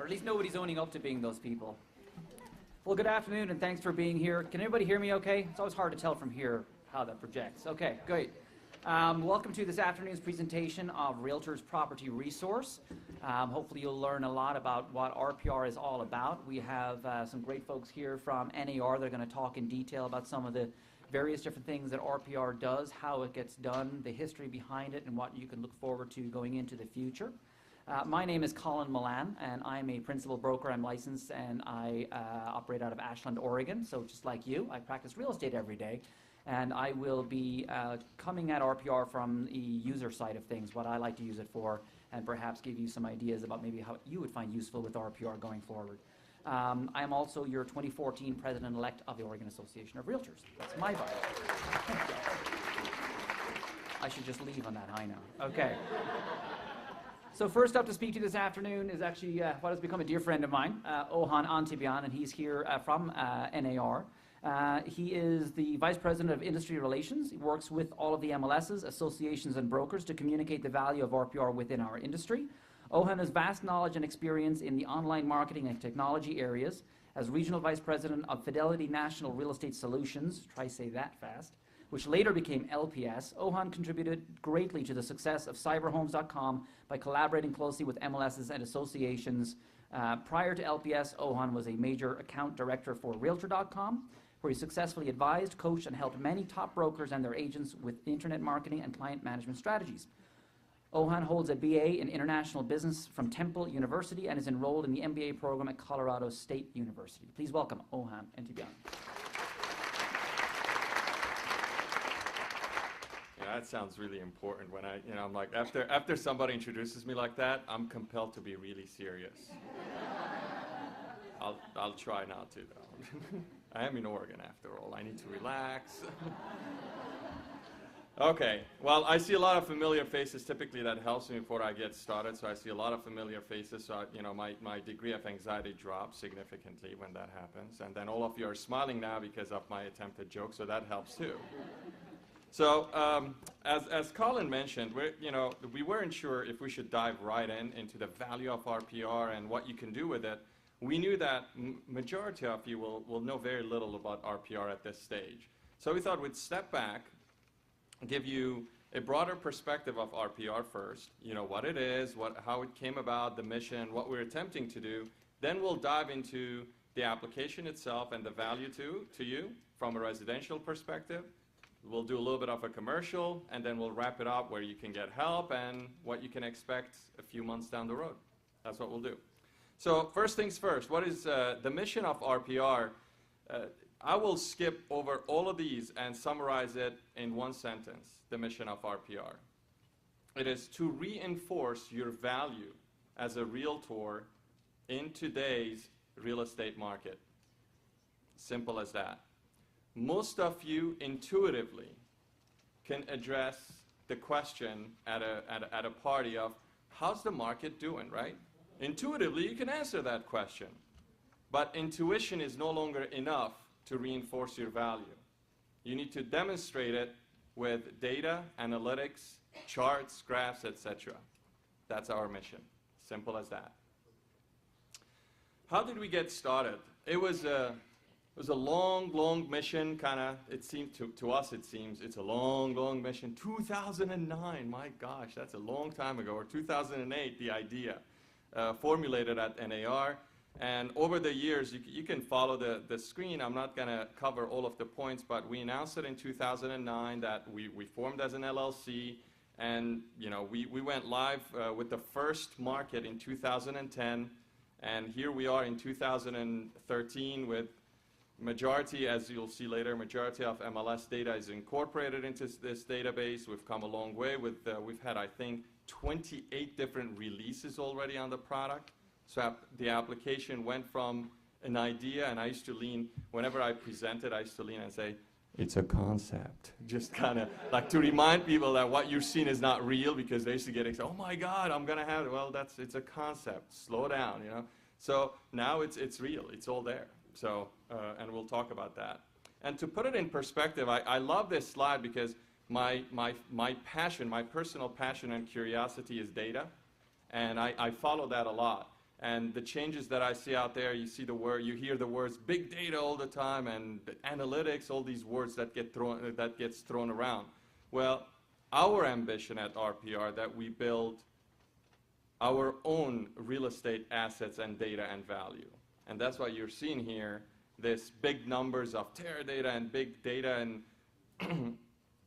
at least nobody's owning up to being those people. Well, good afternoon, and thanks for being here. Can everybody hear me okay? It's always hard to tell from here how that projects. Okay, great. Welcome to this afternoon's presentation of Realtors Property Resource. Hopefully you'll learn a lot about what RPR is all about. We have some great folks here from NAR. They're going to talk in detail about some of the various different things that RPR does, how it gets done, the history behind it, and what you can look forward to going into the future. My name is Colin Milan, and I'm a principal broker. I'm licensed, and I operate out of Ashland, Oregon. So just like you, I practice real estate every day. And I will be coming at RPR from the user side of things, what I like to use it for, and perhaps give you some ideas about maybe how you would find useful with RPR going forward. I am also your 2014 President-elect of the Oregon Association of Realtors. That's my bio. I should just leave on that high note. Okay. So first up to speak to this afternoon is actually what has become a dear friend of mine, Ohan Antibian, and he's here from NAR. He is the Vice President of Industry Relations. He works with all of the MLSs, associations, and brokers to communicate the value of RPR within our industry. Ohan has vast knowledge and experience in the online marketing and technology areas. As Regional Vice President of Fidelity National Real Estate Solutions, try say that fast, which later became LPS, Ohan contributed greatly to the success of cyberhomes.com by collaborating closely with MLSs and associations. Prior to LPS, Ohan was a major account director for Realtor.com, where he successfully advised, coached, and helped many top brokers and their agents with internet marketing and client management strategies. Ohan holds a BA in International Business from Temple University and is enrolled in the MBA program at Colorado State University. Please welcome Ohan Antibian. Yeah, that sounds really important when I'm like, after somebody introduces me like that, I'm compelled to be really serious. I'll try not to, though. I am in Oregon, after all. I need to relax. Okay, well, I see a lot of familiar faces. Typically, that helps me before I get started. So I see a lot of familiar faces. So, my degree of anxiety drops significantly when that happens. And then all of you are smiling now because of my attempted joke, so that helps too. So, as Colin mentioned, we weren't sure if we should dive right into the value of RPR and what you can do with it. We knew that majority of you will know very little about RPR at this stage. So we thought we'd step back, give you a broader perspective of RPR first, what it is, how it came about, the mission, what we're attempting to do. Then we'll dive into the application itself and the value to you from a residential perspective. We'll do a little bit of a commercial, and then we'll wrap it up where you can get help and what you can expect a few months down the road. That's what we'll do. So first things first, what is the mission of RPR? I will skip over all of these and summarize it in one sentence, the mission of RPR. It is to reinforce your value as a realtor in today's real estate market. Simple as that. Most of you intuitively can address the question at a party of, how's the market doing, right? Intuitively, you can answer that question. But intuition is no longer enough to reinforce your value. You need to demonstrate it with data, analytics, charts, graphs, etc. That's our mission. Simple as that. How did we get started? It was a long mission, kind of. It seemed to us, it seems it's a long mission. 2009, my gosh, that's a long time ago. Or 2008, the idea formulated at NAR. And over the years, you can follow the screen. I'm not going to cover all of the points, but we announced it in 2009 that we formed as an LLC, and we went live with the first market in 2010, and here we are in 2013 with majority, as you'll see later, majority of MLS data is incorporated into this database. We've come a long way. We've had, I think, 28 different releases already on the product. So the application went from an idea, and I used to lean, whenever I presented, I used to lean and say, it's a concept. Just kind of like to remind people that what you're seeing is not real, because they used to get excited, oh my God, I'm going to have it. Well, it's a concept. Slow down, So now it's real. It's all there. So, and we'll talk about that. And to put it in perspective, I love this slide because my passion, my personal passion and curiosity is data. And I follow that a lot. And the changes that I see out there, you hear the words big data all the time and analytics, all these words that gets thrown around. Well, our ambition at RPR that we build our own real estate assets and data and value. And that's what you're seeing here, this big numbers of Teradata and big data and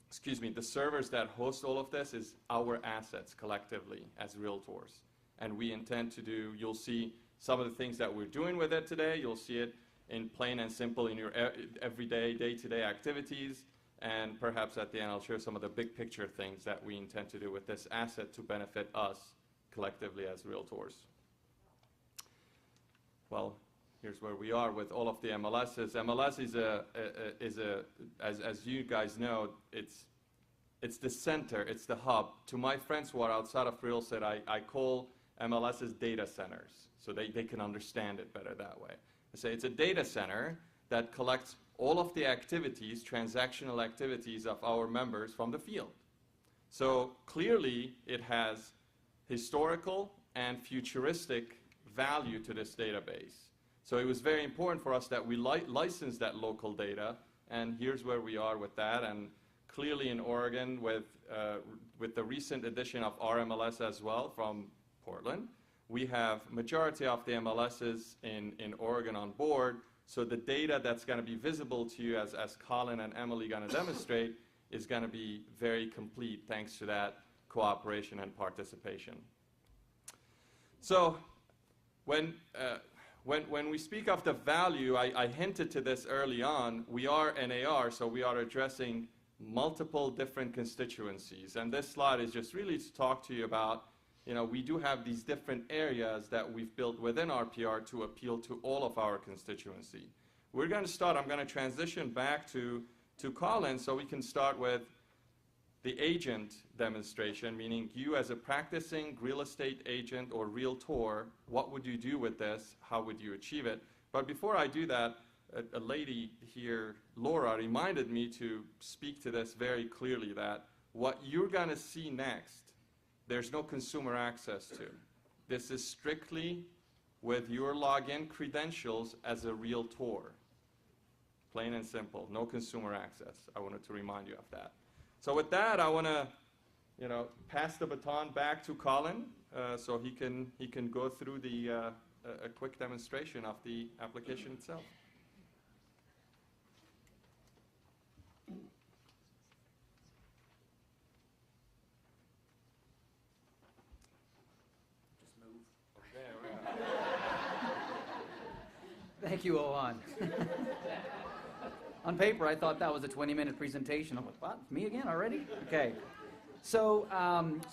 excuse me, the servers that host all of this is our assets collectively as Realtors. And we intend to do, you'll see some of the things that we're doing with it today. You'll see it in plain and simple in your everyday, day-to-day activities. And perhaps at the end, I'll share some of the big picture things that we intend to do with this asset to benefit us collectively as Realtors. Well, here's where we are with all of the MLSs. MLS as you guys know, it's the center, it's the hub. To my friends who are outside of real estate, I call MLSs data centers, so they can understand it better that way. I say it's a data center that collects all of the activities, transactional activities of our members from the field. So clearly it has historical and futuristic value to this database. So it was very important for us that we license that local data, and here's where we are with that. And clearly in Oregon, with the recent addition of RMLS as well from Portland, we have majority of the MLSs in Oregon on board. So the data that's going to be visible to you, as Colin and Emily going to demonstrate, is going to be very complete thanks to that cooperation and participation. So when we speak of the value, I hinted to this early on, we are NAR, so we are addressing multiple different constituencies. And this slide is just really to talk to you about, we do have these different areas that we've built within RPR to appeal to all of our constituency. We're going to start, I'm going to transition back to Colin so we can start with the agent demonstration, meaning you as a practicing real estate agent or realtor, what would you do with this? How would you achieve it? But before I do that, a lady here, Laura, reminded me to speak to this very clearly, that what you're going to see next, there's no consumer access to. This is strictly with your login credentials as a realtor. Plain and simple, no consumer access. I wanted to remind you of that. So with that, I want to, pass the baton back to Colin so he can go through a quick demonstration of the application itself. Just move. Okay, Thank you, Ohan. On paper, I thought that was a 20-minute presentation. I'm like, what? Me again already? Okay. So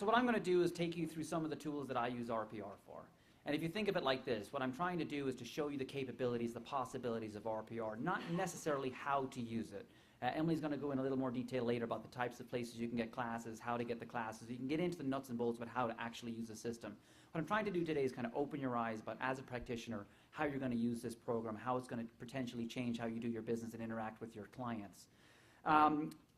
what I'm going to do is take you through some of the tools that I use RPR for. And if you think of it like this, what I'm trying to do is to show you the capabilities, the possibilities of RPR, not necessarily how to use it. Emily's going to go in a little more detail later about the types of places you can get classes, how to get the classes. You can get into the nuts and bolts about how to actually use the system. What I'm trying to do today is kind of open your eyes about, as a practitioner, how you're going to use this program, how it's going to potentially change how you do your business and interact with your clients.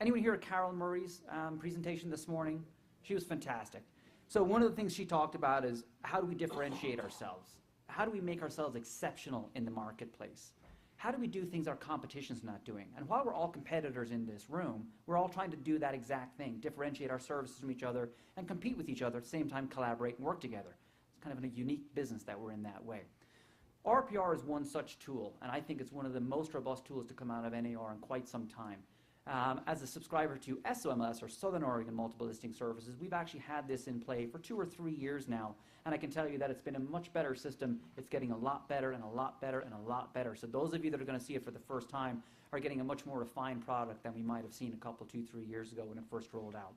Anyone hear of Carol Murray's presentation this morning? She was fantastic. So one of the things she talked about is, how do we differentiate ourselves? How do we make ourselves exceptional in the marketplace? How do we do things our competition's not doing? And while we're all competitors in this room, we're all trying to do that exact thing, differentiate our services from each other and compete with each other, at the same time collaborate and work together. It's kind of a unique business that we're in that way. RPR is one such tool, and I think it's one of the most robust tools to come out of NAR in quite some time. As a subscriber to SOMLS, or Southern Oregon Multiple Listing Services, we've actually had this in play for 2 or 3 years now, and I can tell you that it's been a much better system. It's getting a lot better and a lot better and a lot better. So those of you that are going to see it for the first time are getting a much more refined product than we might have seen a couple, 2, 3 years ago when it first rolled out.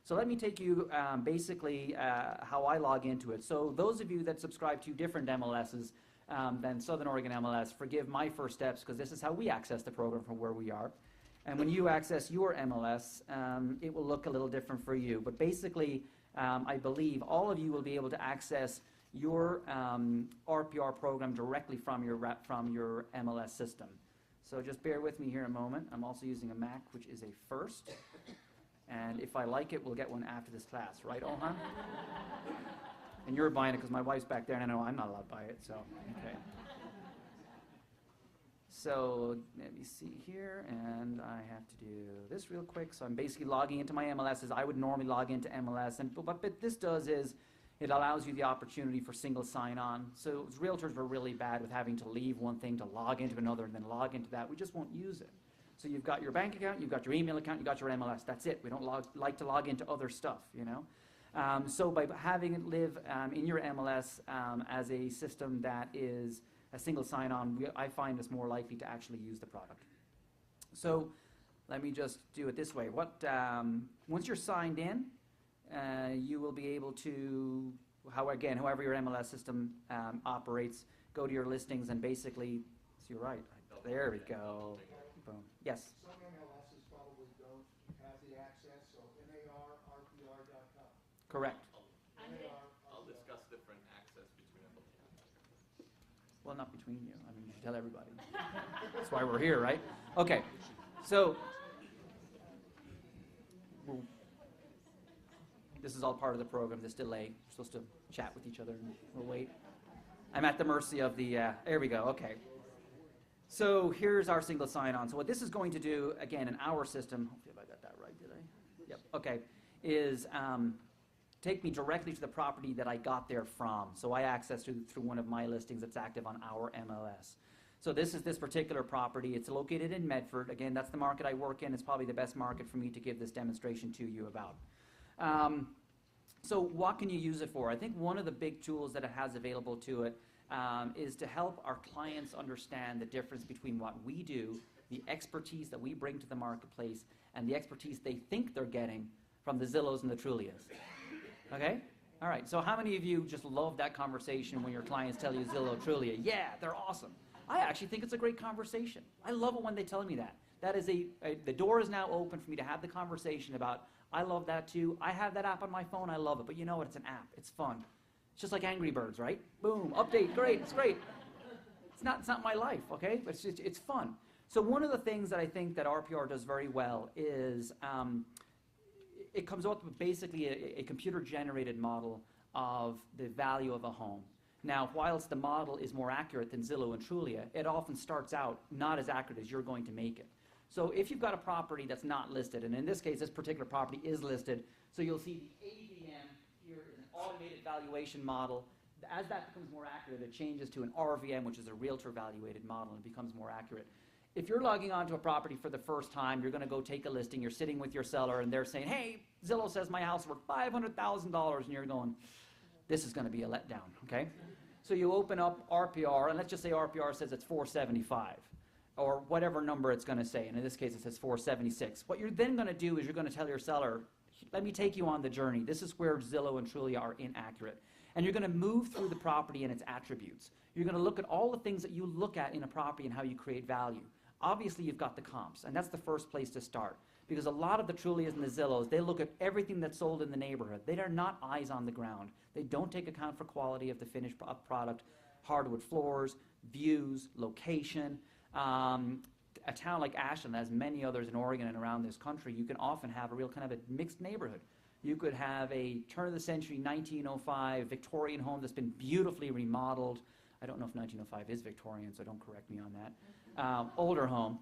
So let me take you basically how I log into it. So those of you that subscribe to different MLSs than Southern Oregon MLS, forgive my first steps, because this is how we access the program from where we are. And when you access your MLS, it will look a little different for you. But basically, I believe all of you will be able to access your RPR program directly from your MLS system. So just bear with me here a moment. I'm also using a Mac, which is a first. And if I like it, we'll get one after this class. Right, Ohan? And you're buying it because my wife's back there, and I know I'm not allowed to buy it, so, okay. So let me see here, and I have to do this real quick. So I'm basically logging into my MLS as I would normally log into MLS. And what this does is it allows you the opportunity for single sign-on. So realtors were really bad with having to leave one thing to log into another and then log into that. We just won't use it. So you've got your bank account, you've got your email account, you've got your MLS. That's it. We don't like to log into other stuff, you know. So by having it live in your MLS as a system that is a single sign-on, I find us more likely to actually use the product. So let me just do it this way. Once you're signed in, you will be able to, however your MLS system operates, go to your listings and basically, so you're right, there we go. Boom. Yes? Some MLSs probably don't have the access, so RPR.com. Correct. I'll discuss different access between them. Well, not between you. I mean, you should tell everybody. That's why we're here, right? Okay. So, this is all part of the program, this delay. We're supposed to chat with each other, and we'll wait. I'm at the mercy of the, there we go, okay. So here's our single sign-on. So what this is going to do, again, in our system, hopefully I got that right, did I? Yep, okay, is take me directly to the property that I got there from. So I access through one of my listings that's active on our MLS. So this is this particular property. It's located in Medford. Again, that's the market I work in. It's probably the best market for me to give this demonstration to you about. So what can you use it for? I think one of the big tools that it has available to it is to help our clients understand the difference between what we do, the expertise that we bring to the marketplace, and the expertise they think they're getting from the Zillows and the Trulias. Okay? All right, so how many of you just love that conversation when your clients tell you Zillow, Trulia? Yeah, they're awesome. I actually think it's a great conversation. I love it when they tell me that. That is the door is now open for me to have the conversation about, I love that too. I have that app on my phone, I love it. But you know what, it's an app, it's fun. It's just like Angry Birds, right? Boom, update, great, it's great. It's not my life, okay? But it's fun. So one of the things that I think that RPR does very well is it comes up with basically a computer-generated model of the value of a home. Now, whilst the model is more accurate than Zillow and Trulia, it often starts out not as accurate as you're going to make it. So if you've got a property that's not listed, and in this case, this particular property is listed, so you'll see the AVM here is an automated valuation model. As that becomes more accurate, it changes to an RVM, which is a realtor-valuated model, and it becomes more accurate. If you're logging onto a property for the first time, you're going to go take a listing, you're sitting with your seller, and they're saying, hey, Zillow says my house is worth $500,000, and you're going, this is going to be a letdown, okay? So you open up RPR, and let's just say RPR says it's 475, or whatever number it's going to say, and in this case it says 476. What you're then going to do is you're going to tell your seller, let me take you on the journey. This is where Zillow and Trulia are inaccurate. And you're going to move through the property and its attributes. You're going to look at all the things that you look at in a property and how you create value. Obviously, you've got the comps, and that's the first place to start. Because a lot of the Trulias and the Zillows, they look at everything that's sold in the neighborhood. They are not eyes on the ground. They don't take account for quality of the finished product, hardwood floors, views, location. A town like Ashland, as many others in Oregon and around this country, you can often have a real kind of a mixed neighborhood. You could have a turn-of-the-century 1905 Victorian home that's been beautifully remodeled. I don't know if 1905 is Victorian, so don't correct me on that. Older home,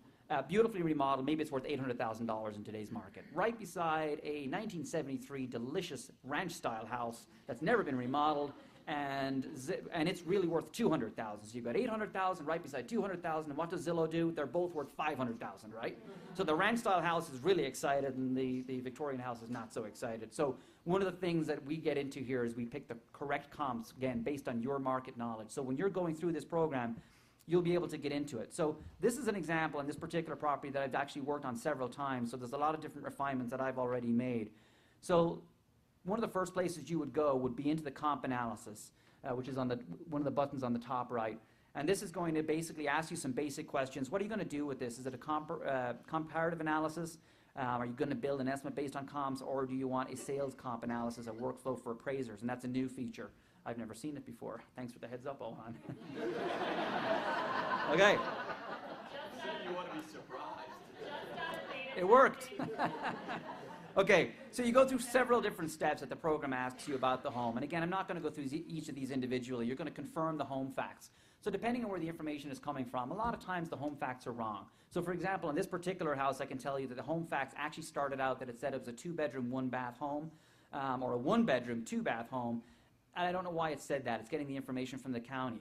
beautifully remodeled. Maybe it's worth $800,000 in today's market. Right beside a 1973 delicious ranch-style house that's never been remodeled, and it's really worth $200,000. So you've got $800,000 right beside $200,000, and what does Zillow do? They're both worth $500,000, right? So the ranch-style house is really excited, and the Victorian house is not so excited. So one of the things that we get into here is we pick the correct comps, again, based on your market knowledge. So when you're going through this program, you'll be able to get into it. So this is an example in this particular property that I've actually worked on several times, so there's a lot of different refinements that I've already made. So one of the first places you would go would be into the comp analysis, which is on one of the buttons on the top right. And this is going to basically ask you some basic questions. What are you going to do with this? Is it a comparative analysis? Are you going to build an estimate based on comps, or do you want a sales comp analysis, a workflow for appraisers? And that's a new feature. I've never seen it before. Thanks for the heads up, Ohan. Okay. You want to be surprised. It worked. Okay, so you go through several different steps that the program asks you about the home. And again, I'm not going to go through each of these individually. You're going to confirm the home facts. So depending on where the information is coming from, a lot of times the home facts are wrong. So for example, in this particular house, I can tell you that the home facts actually started out that it said it was a 2-bedroom, 1-bath home, or a 1-bedroom, 2-bath home. And I don't know why it said that. It's getting the information from the county.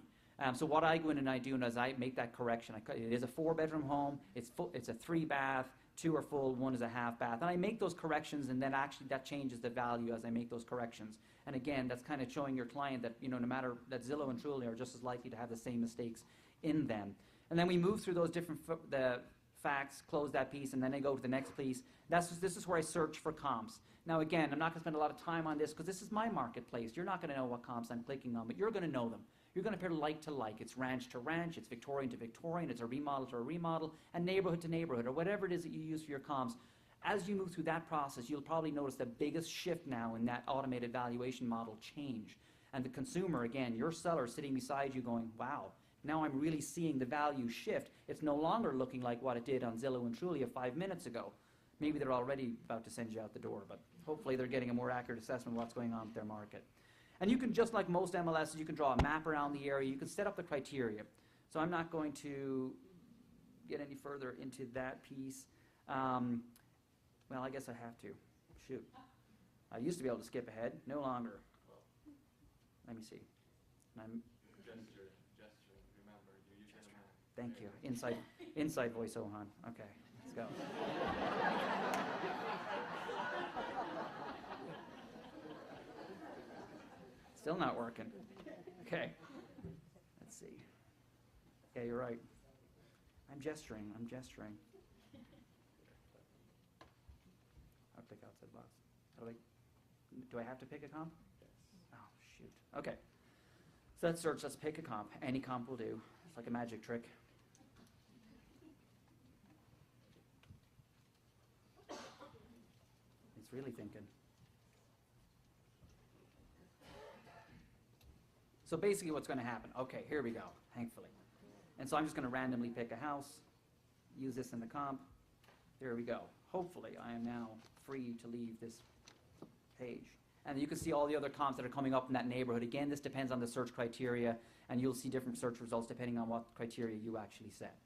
So what I go in and I do is I make that correction. It is a 4-bedroom home. It's a 3-bath. 2 are full, 1 is a half bath. And I make those corrections, and then actually that changes the value as I make those corrections. And again, that's kind of showing your client that, no matter that Zillow and Truly are just as likely to have the same mistakes in them. And then we move through those different the facts, close that piece, and then I go to the next piece. This is where I search for comps. Now again, I'm not going to spend a lot of time on this because this is my marketplace. You're not going to know what comps I'm clicking on, but you're going to know them. You're going to compare like to like. It's ranch to ranch, it's Victorian to Victorian, it's a remodel to a remodel, and neighborhood to neighborhood, or whatever it is that you use for your comps. As you move through that process, you'll probably notice the biggest shift now in that automated valuation model change. And the consumer, again, your seller sitting beside you going, wow, now I'm really seeing the value shift. It's no longer looking like what it did on Zillow and Trulia 5 minutes ago. Maybe they're already about to send you out the door, but hopefully they're getting a more accurate assessment of what's going on with their market. And you can, just like most MLSs, you can draw a map around the area. You can set up the criteria. So I'm not going to get any further into that piece. Well, I guess I have to. Shoot. I used to be able to skip ahead. No longer. Let me see. Gesture, remember, you use your map. Thank you. Inside voice, Ohan. Okay, let's go. Still not working. Okay. Let's see. Yeah, you're right. I'm gesturing. I'll pick outside box. Do I have to pick a comp? Yes. Oh, shoot. Okay. So let's search. Let's pick a comp. Any comp will do. It's like a magic trick. It's really thinking. So basically what's going to happen, okay, here we go, thankfully. And so I'm just going to randomly pick a house, use this in the comp. There we go. Hopefully I am now free to leave this page. And you can see all the other comps that are coming up in that neighborhood. Again, this depends on the search criteria, and you'll see different search results depending on what criteria you actually set.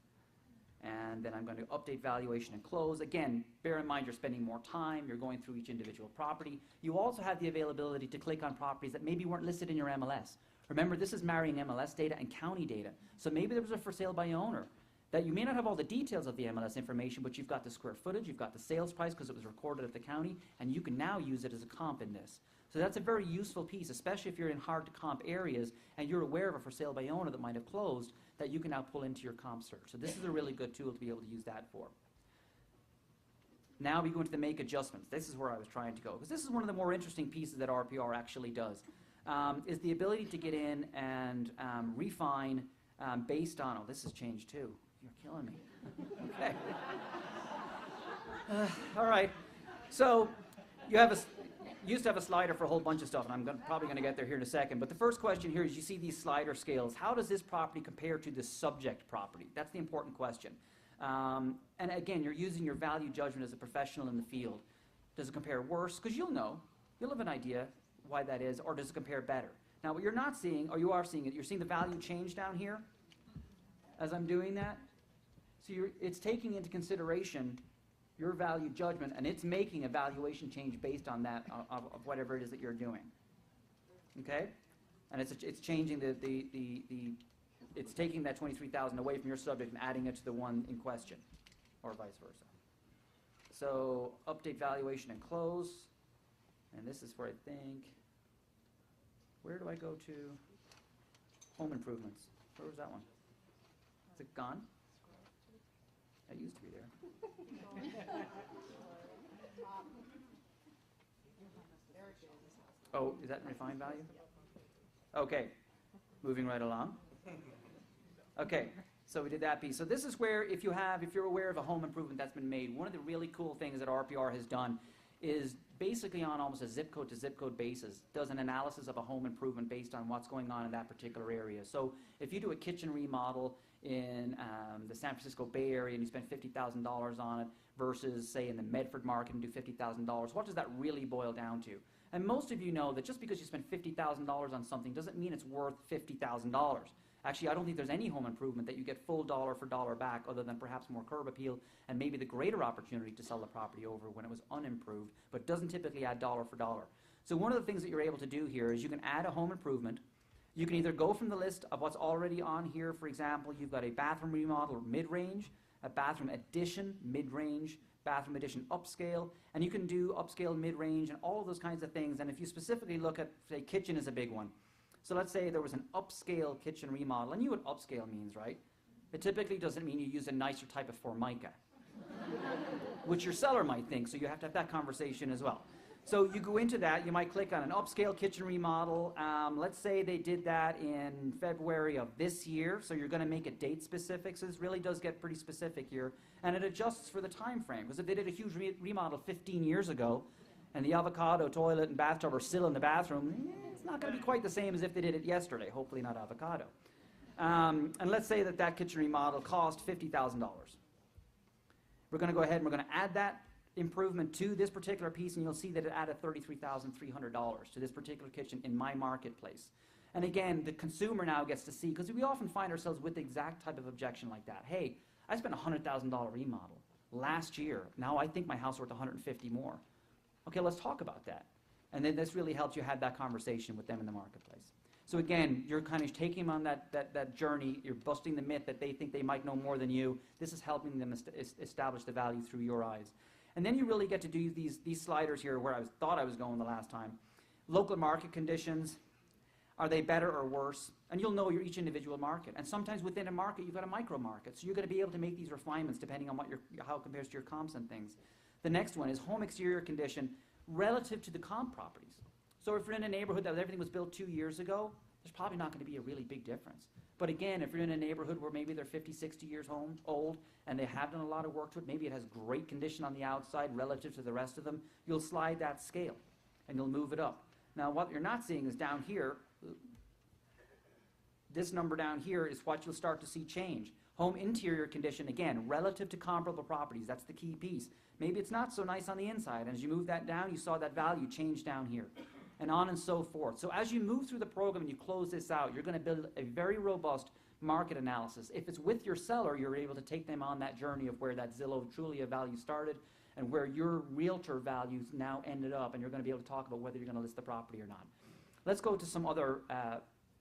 And then I'm going to update valuation and close. Again, bear in mind you're spending more time, you're going through each individual property. You also have the availability to click on properties that maybe weren't listed in your MLS. Remember, this is marrying MLS data and county data. So maybe there was a for sale by owner that you may not have all the details of the MLS information, but you've got the square footage, you've got the sales price because it was recorded at the county, and you can now use it as a comp in this. So that's a very useful piece, especially if you're in hard to comp areas and you're aware of a for sale by owner that might have closed that you can now pull into your comp search. So this is a really good tool to be able to use that for. Now we go into the make adjustments. This is where I was trying to go, because this is one of the more interesting pieces that RPR actually does. Is the ability to get in and refine based on, oh, this has changed too. You're killing me. Okay. All right. So you used to have a slider for a whole bunch of stuff, and I'm probably going to get there here in a second. But the first question here is you see these slider scales. How does this property compare to the subject property? That's the important question. And again, you're using your value judgment as a professional in the field. Does it compare worse? Because you'll know. You'll have an idea why that is, or does it compare better? Now, what you're not seeing, or you are seeing it, you're seeing the value change down here as I'm doing that. So it's taking into consideration your value judgment, and it's making a valuation change based on that, of whatever it is that you're doing. Okay? And it's changing it's taking that 23,000 away from your subject and adding it to the one in question, or vice versa. So update valuation and close. And this is where I think, where do I go to? Home improvements. Where was that one? Is it gone? It used to be there. Oh, is that refined value? Okay, moving right along. Okay, so we did that piece. So this is where if you're aware of a home improvement that's been made, one of the really cool things that RPR has done is basically on almost a zip code to zip code basis, does an analysis of a home improvement based on what's going on in that particular area. So if you do a kitchen remodel in the San Francisco Bay Area and you spend $50,000 on it versus, say, in the Medford market and do $50,000, what does that really boil down to? And most of you know that just because you spend $50,000 on something doesn't mean it's worth $50,000. Actually, I don't think there's any home improvement that you get full dollar for dollar back other than perhaps more curb appeal and maybe the greater opportunity to sell the property over when it was unimproved, but doesn't typically add dollar for dollar. So one of the things that you're able to do here is you can add a home improvement. You can either go from the list of what's already on here. For example, you've got a bathroom remodel mid-range, a bathroom addition mid-range, bathroom addition upscale, and you can do upscale mid-range and all of those kinds of things. And if you specifically look at, say, kitchen is a big one. So let's say there was an upscale kitchen remodel, and you know what upscale means, right? It typically doesn't mean you use a nicer type of Formica, which your seller might think, so you have to have that conversation as well. So you go into that, you might click on an upscale kitchen remodel. Let's say they did that in February of this year, so you're going to make it date specific, so this really does get pretty specific here, and it adjusts for the time frame, because if they did a huge remodel 15 years ago, and the avocado toilet and bathtub are still in the bathroom, it's not going to be quite the same as if they did it yesterday, hopefully not avocado. And let's say that that kitchen remodel cost $50,000. We're going to go ahead and we're going to add that improvement to this particular piece, and you'll see that it added $33,300 to this particular kitchen in my marketplace. And again, the consumer now gets to see, because we often find ourselves with the exact type of objection like that. Hey, I spent a $100,000 remodel last year. Now I think my house is worth $150,000 more. Okay, let's talk about that. And then this really helps you have that conversation with them in the marketplace. So again, you're kind of taking them on that journey. You're busting the myth that they think they might know more than you. This is helping them establish the value through your eyes. And then you really get to do these sliders here where I thought I was going the last time. Local market conditions, are they better or worse? And you'll know each individual market. And sometimes within a market, you've got a micro market. So you're going to be able to make these refinements depending on how it compares to your comps and things. The next one is home exterior condition relative to the comp properties. So if you're in a neighborhood that everything was built 2 years ago, there's probably not going to be a really big difference. But again, if you're in a neighborhood where maybe they're 50, 60 years old, and they have done a lot of work to it, maybe it has great condition on the outside relative to the rest of them, you'll slide that scale, and you'll move it up. Now, what you're not seeing is down here, this number down here is what you'll start to see change. Home interior condition, again, relative to comparable properties, that's the key piece. Maybe it's not so nice on the inside, and as you move that down, you saw that value change down here, and on and so forth. So as you move through the program and you close this out, you're going to build a very robust market analysis. If it's with your seller, you're able to take them on that journey of where that Zillow Trulia value started and where your realtor values now ended up, and you're going to be able to talk about whether you're going to list the property or not. Let's go to some other,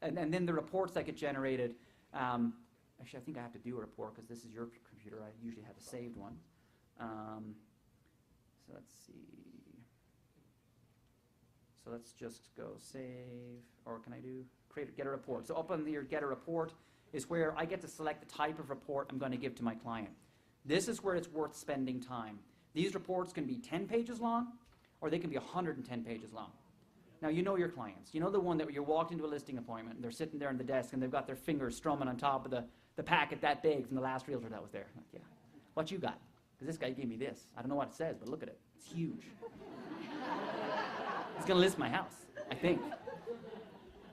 and then the reports that get generated. Actually, I think I have to do a report because this is your computer. I usually have a saved one. So let's see. So let's just go save, or can I do get a report? So up on your get a report is where I get to select the type of report I'm going to give to my client. This is where it's worth spending time. These reports can be 10 pages long, or they can be 110 pages long. Now, you know your clients. You know the one that you walked into a listing appointment, and they're sitting there on the desk, and they've got their fingers strumming on top of the packet that big from the last realtor that was there. Like, yeah, what you got? Because this guy gave me this. I don't know what it says, but look at it. It's huge. He's going to list my house, I think.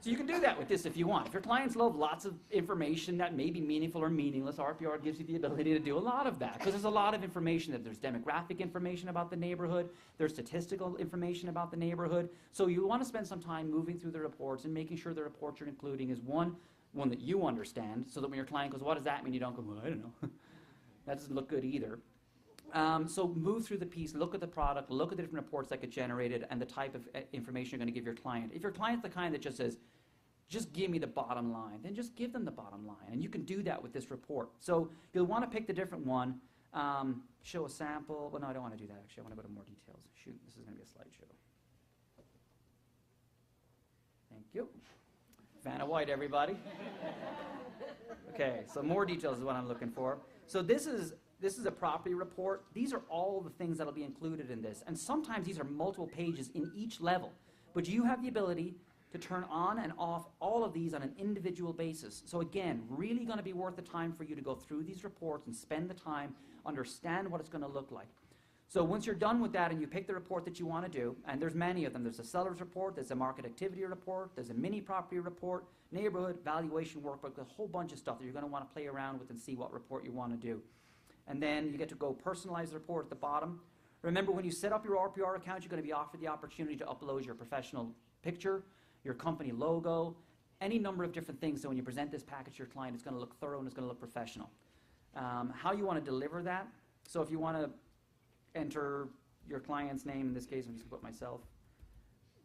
So you can do that with this if you want. If your clients love lots of information that may be meaningful or meaningless, RPR gives you the ability to do a lot of that, because there's a lot of information. There's demographic information about the neighborhood. There's statistical information about the neighborhood. So you want to spend some time moving through the reports and making sure the reports you're including is one that you understand, so that when your client goes, what does that mean? You don't go, well, I don't know. That doesn't look good either. So move through the piece, look at the product, look at the different reports that get generated and the type of information you're going to give your client. If your client's the kind that just says, just give me the bottom line, then just give them the bottom line. And you can do that with this report. So you'll want to pick the different one, show a sample. Well, no, I don't want to do that, actually. I want to go to more details. Shoot, this is going to be a slideshow. Thank you. Vanna White, everybody. Okay, so more details is what I'm looking for. So this is a property report. These are all the things that will be included in this. And sometimes these are multiple pages in each level. But you have the ability to turn on and off all of these on an individual basis. So again, really going to be worth the time for you to go through these reports and spend the time, understand what it's going to look like. So once you're done with that and you pick the report that you want to do, and there's many of them, there's a seller's report, there's a market activity report, there's a mini property report, neighborhood valuation workbook, a whole bunch of stuff that you're going to want to play around with and see what report you want to do. And then you get to go personalize the report at the bottom. Remember, when you set up your RPR account, you're going to be offered the opportunity to upload your professional picture, your company logo, any number of different things. So when you present this package to your client, it's going to look thorough and it's going to look professional. How you want to deliver that. So if you want to enter your client's name, in this case I'm just going to put myself,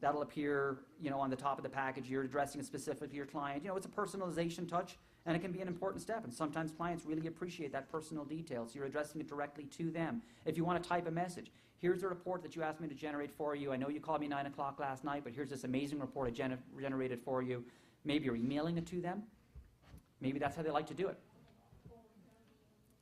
that'll appear, you know, on the top of the package. You're addressing it specifically to your client. You know, it's a personalization touch, and it can be an important step, and sometimes clients really appreciate that personal detail, so you're addressing it directly to them. If you want to type a message, here's a report that you asked me to generate for you. I know you called me 9 o'clock last night, but here's this amazing report I generated for you. Maybe you're emailing it to them. Maybe that's how they like to do it.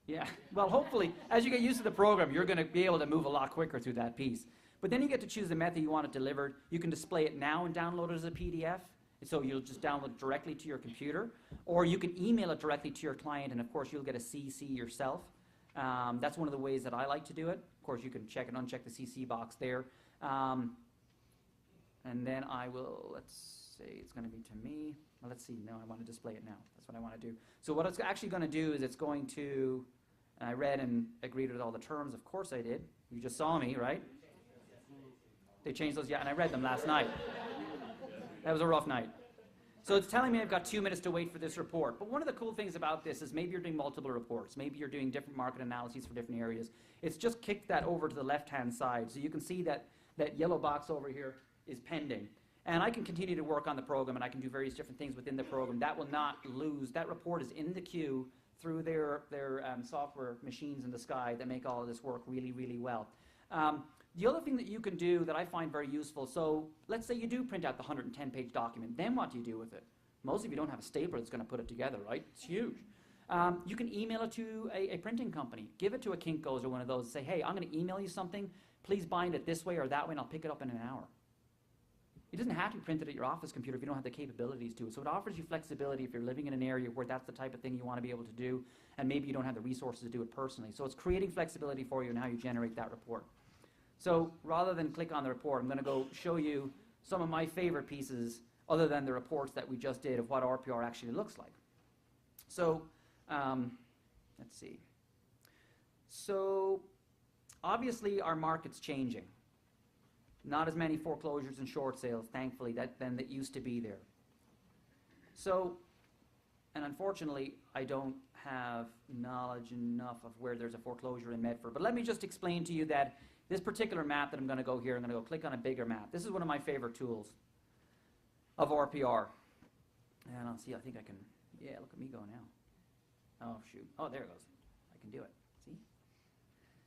Yeah, well, hopefully, as you get used to the program, you're going to be able to move a lot quicker through that piece. But then you get to choose the method you want it delivered. You can display it now and download it as a PDF. So you'll just download it directly to your computer. Or you can email it directly to your client, and of course, you'll get a CC yourself. That's one of the ways that I like to do it. Of course, you can check and uncheck the CC box there. And then I will, let's say it's going to be to me. Well, let's see. No, I want to display it now. That's what I want to do. So what it's actually going to do is it's going to, and I read and agreed with all the terms. Of course I did. You just saw me, right? They changed those, yeah, and I read them last night. That was a rough night. So it's telling me I've got 2 minutes to wait for this report. But one of the cool things about this is maybe you're doing multiple reports. Maybe you're doing different market analyses for different areas. It's just kicked that over to the left-hand side. So you can see that that yellow box over here is pending. And I can continue to work on the program, and I can do various different things within the program. That will not lose. That report is in the queue through their software machines in the sky that make all of this work really, really well. The other thing that you can do that I find very useful, so let's say you do print out the 110-page document. Then what do you do with it? Most of you don't have a stapler that's going to put it together, right? It's huge. You can email it to a printing company. Give it to a Kinko's or one of those. Say, hey, I'm going to email you something. Please bind it this way or that way, and I'll pick it up in an hour. It doesn't have to be printed at your office computer if you don't have the capabilities to. So it offers you flexibility if you're living in an area where that's the type of thing you want to be able to do, and maybe you don't have the resources to do it personally. So it's creating flexibility for you in how you generate that report. So rather than click on the report, I'm going to go show you some of my favorite pieces other than the reports that we just did of what RPR actually looks like. So let's see. So obviously our market's changing. Not as many foreclosures and short sales, thankfully, than that used to be there. So, and unfortunately, I don't have knowledge enough of where there's a foreclosure in Medford. But let me just explain to you that this particular map that I'm going to go here, I'm going to go click on a bigger map. This is one of my favorite tools of RPR. And I'll see, I think I can, yeah, look at me go now. Oh, shoot. Oh, there it goes. I can do it. See?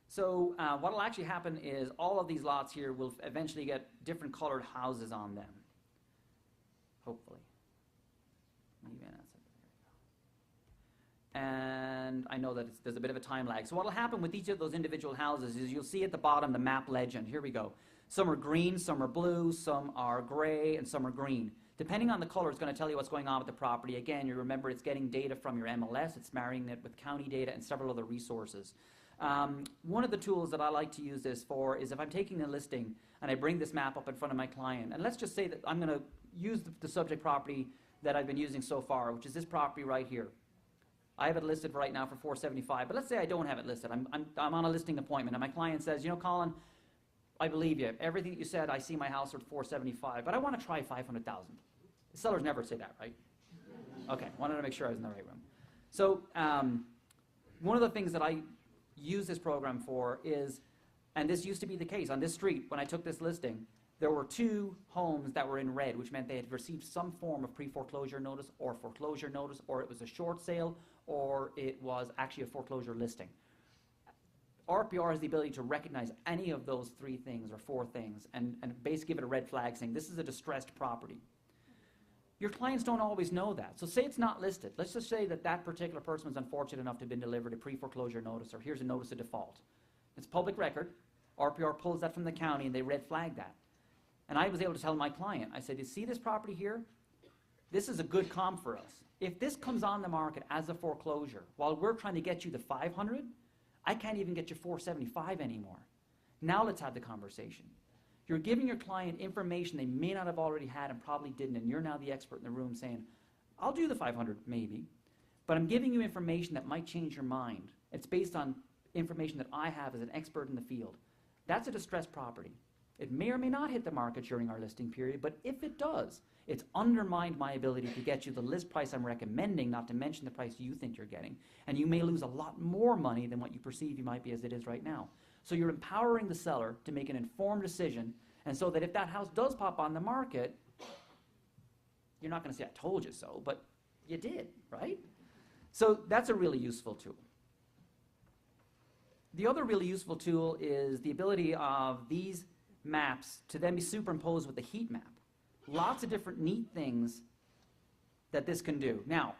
So what will actually happen is all of these lots here will eventually get different colored houses on them. Hopefully. And I know that there's a bit of a time lag. So what will happen with each of those individual houses is you'll see at the bottom the map legend. Here we go. Some are green, some are blue, some are gray, and some are green. Depending on the color, it's going to tell you what's going on with the property. Again, you remember it's getting data from your MLS. It's marrying it with county data and several other resources. One of the tools that I like to use this for is if I'm taking a listing and I bring this map up in front of my client, and let's just say that I'm going to use the subject property that I've been using so far, which is this property right here. I have it listed right now for $475, but let's say I don't have it listed. I'm on a listing appointment, and my client says, you know, Colin, I believe you. Everything that you said, I see my house for $475, but I want to try $500,000. The sellers never say that, right? Okay, wanted to make sure I was in the right room. So one of the things that I use this program for is, and this used to be the case on this street when I took this listing, there were 2 homes that were in red, which meant they had received some form of pre-foreclosure notice or foreclosure notice, or it was a short sale, or it was actually a foreclosure listing. RPR has the ability to recognize any of those 3 things or 4 things and basically give it a red flag saying this is a distressed property. Your clients don't always know that. So say it's not listed. Let's just say that that particular person was unfortunate enough to have been delivered a pre-foreclosure notice, or here's a notice of default. It's public record. RPR pulls that from the county and they red flag that. And I was able to tell my client, I said, you see this property here? This is a good comp for us. If this comes on the market as a foreclosure, while we're trying to get you the 500, I can't even get you 475 anymore. Now let's have the conversation. You're giving your client information they may not have already had and probably didn't, and you're now the expert in the room saying, I'll do the 500 maybe, but I'm giving you information that might change your mind. It's based on information that I have as an expert in the field. That's a distressed property. It may or may not hit the market during our listing period, but if it does, it's undermined my ability to get you the list price I'm recommending, not to mention the price you think you're getting. And you may lose a lot more money than what you perceive you might be as it is right now. So you're empowering the seller to make an informed decision, and so that if that house does pop on the market, you're not going to say, I told you so, but you did, right? So that's a really useful tool. The other really useful tool is the ability of these maps to then be superimposed with a heat map. Lots of different neat things that this can do. Now,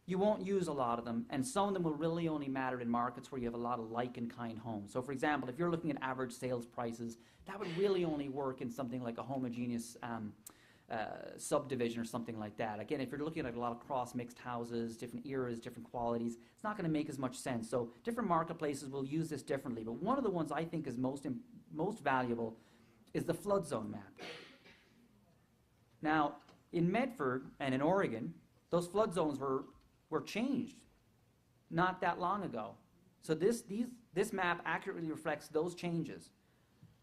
you won't use a lot of them, and some of them will really only matter in markets where you have a lot of like and kind homes. So for example, if you're looking at average sales prices, that would really only work in something like a homogeneous subdivision or something like that. Again, if you're looking at a lot of cross-mixed houses, different eras, different qualities, it's not going to make as much sense. So different marketplaces will use this differently, but one of the ones I think is most valuable is the flood zone map. Now, in Medford and in Oregon, those flood zones were changed not that long ago. So this map accurately reflects those changes.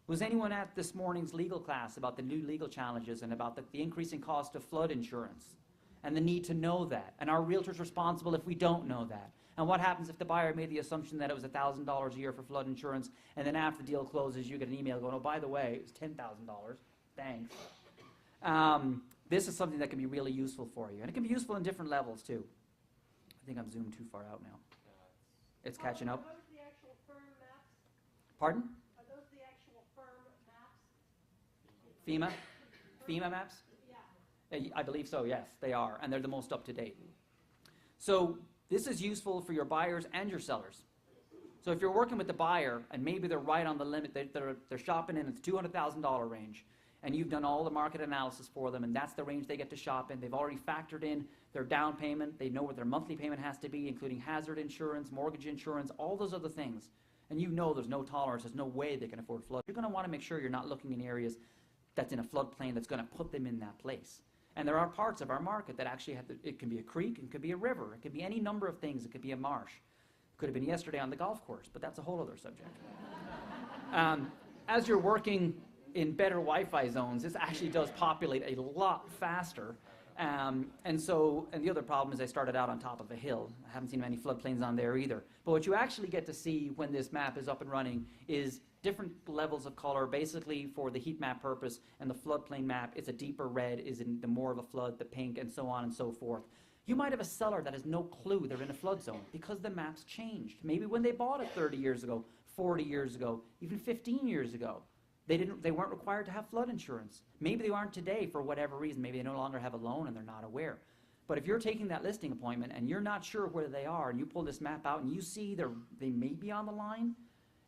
Was anyone at this morning's legal class about the new legal challenges and about the increasing cost of flood insurance and the need to know that? And are realtors responsible if we don't know that? And what happens if the buyer made the assumption that it was $1,000 a year for flood insurance, and then after the deal closes, you get an email going, oh, by the way, it was $10,000. Thanks. This is something that can be really useful for you. And it can be useful in different levels, too. I think I'm zoomed too far out now. It's catching up. Are those the actual firm maps? Pardon? Are those the actual firm maps? FEMA maps? Yeah. I believe so, yes, they are, and they're the most up-to-date. So this is useful for your buyers and your sellers. So if you're working with the buyer, and maybe they're right on the limit, they're shopping in the $200,000 range, and you've done all the market analysis for them, and that's the range they get to shop in. They've already factored in their down payment. They know what their monthly payment has to be, including hazard insurance, mortgage insurance, all those other things. And you know there's no tolerance, there's no way they can afford flood. You're going to want to make sure you're not looking in areas that's in a floodplain that's going to put them in that place. And there are parts of our market that actually have it can be a creek, it could be a river, it could be any number of things, it could be a marsh. It could have been yesterday on the golf course, but that's a whole other subject. As you're working in better Wi-Fi zones, this actually does populate a lot faster. And the other problem is I started out on top of a hill. I haven't seen many floodplains on there either. But what you actually get to see when this map is up and running is different levels of color, basically for the heat map purpose, and the floodplain map, it's a deeper red, is in the more of a flood, the pink, and so on and so forth. You might have a seller that has no clue they're in a flood zone because the map's changed. Maybe when they bought it 30 years ago, 40 years ago, even 15 years ago, they weren't required to have flood insurance. Maybe they aren't today for whatever reason. Maybe they no longer have a loan and they're not aware. But if you're taking that listing appointment and you're not sure where they are, and you pull this map out and you see they may be on the line,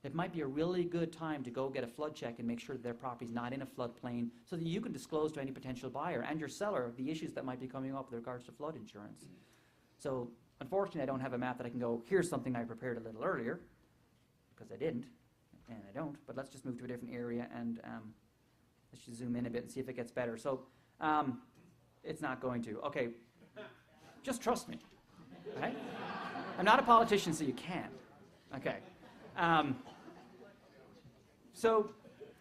it might be a really good time to go get a flood check and make sure that their property's not in a floodplain so that you can disclose to any potential buyer and your seller the issues that might be coming up with regards to flood insurance. So unfortunately, I don't have a map that I can go, here's something I prepared a little earlier, because I didn't, and I don't, but let's just move to a different area and let's just zoom in a bit and see if it gets better. So it's not going to. Okay, just trust me, right? I'm not a politician, so you can't. Okay. So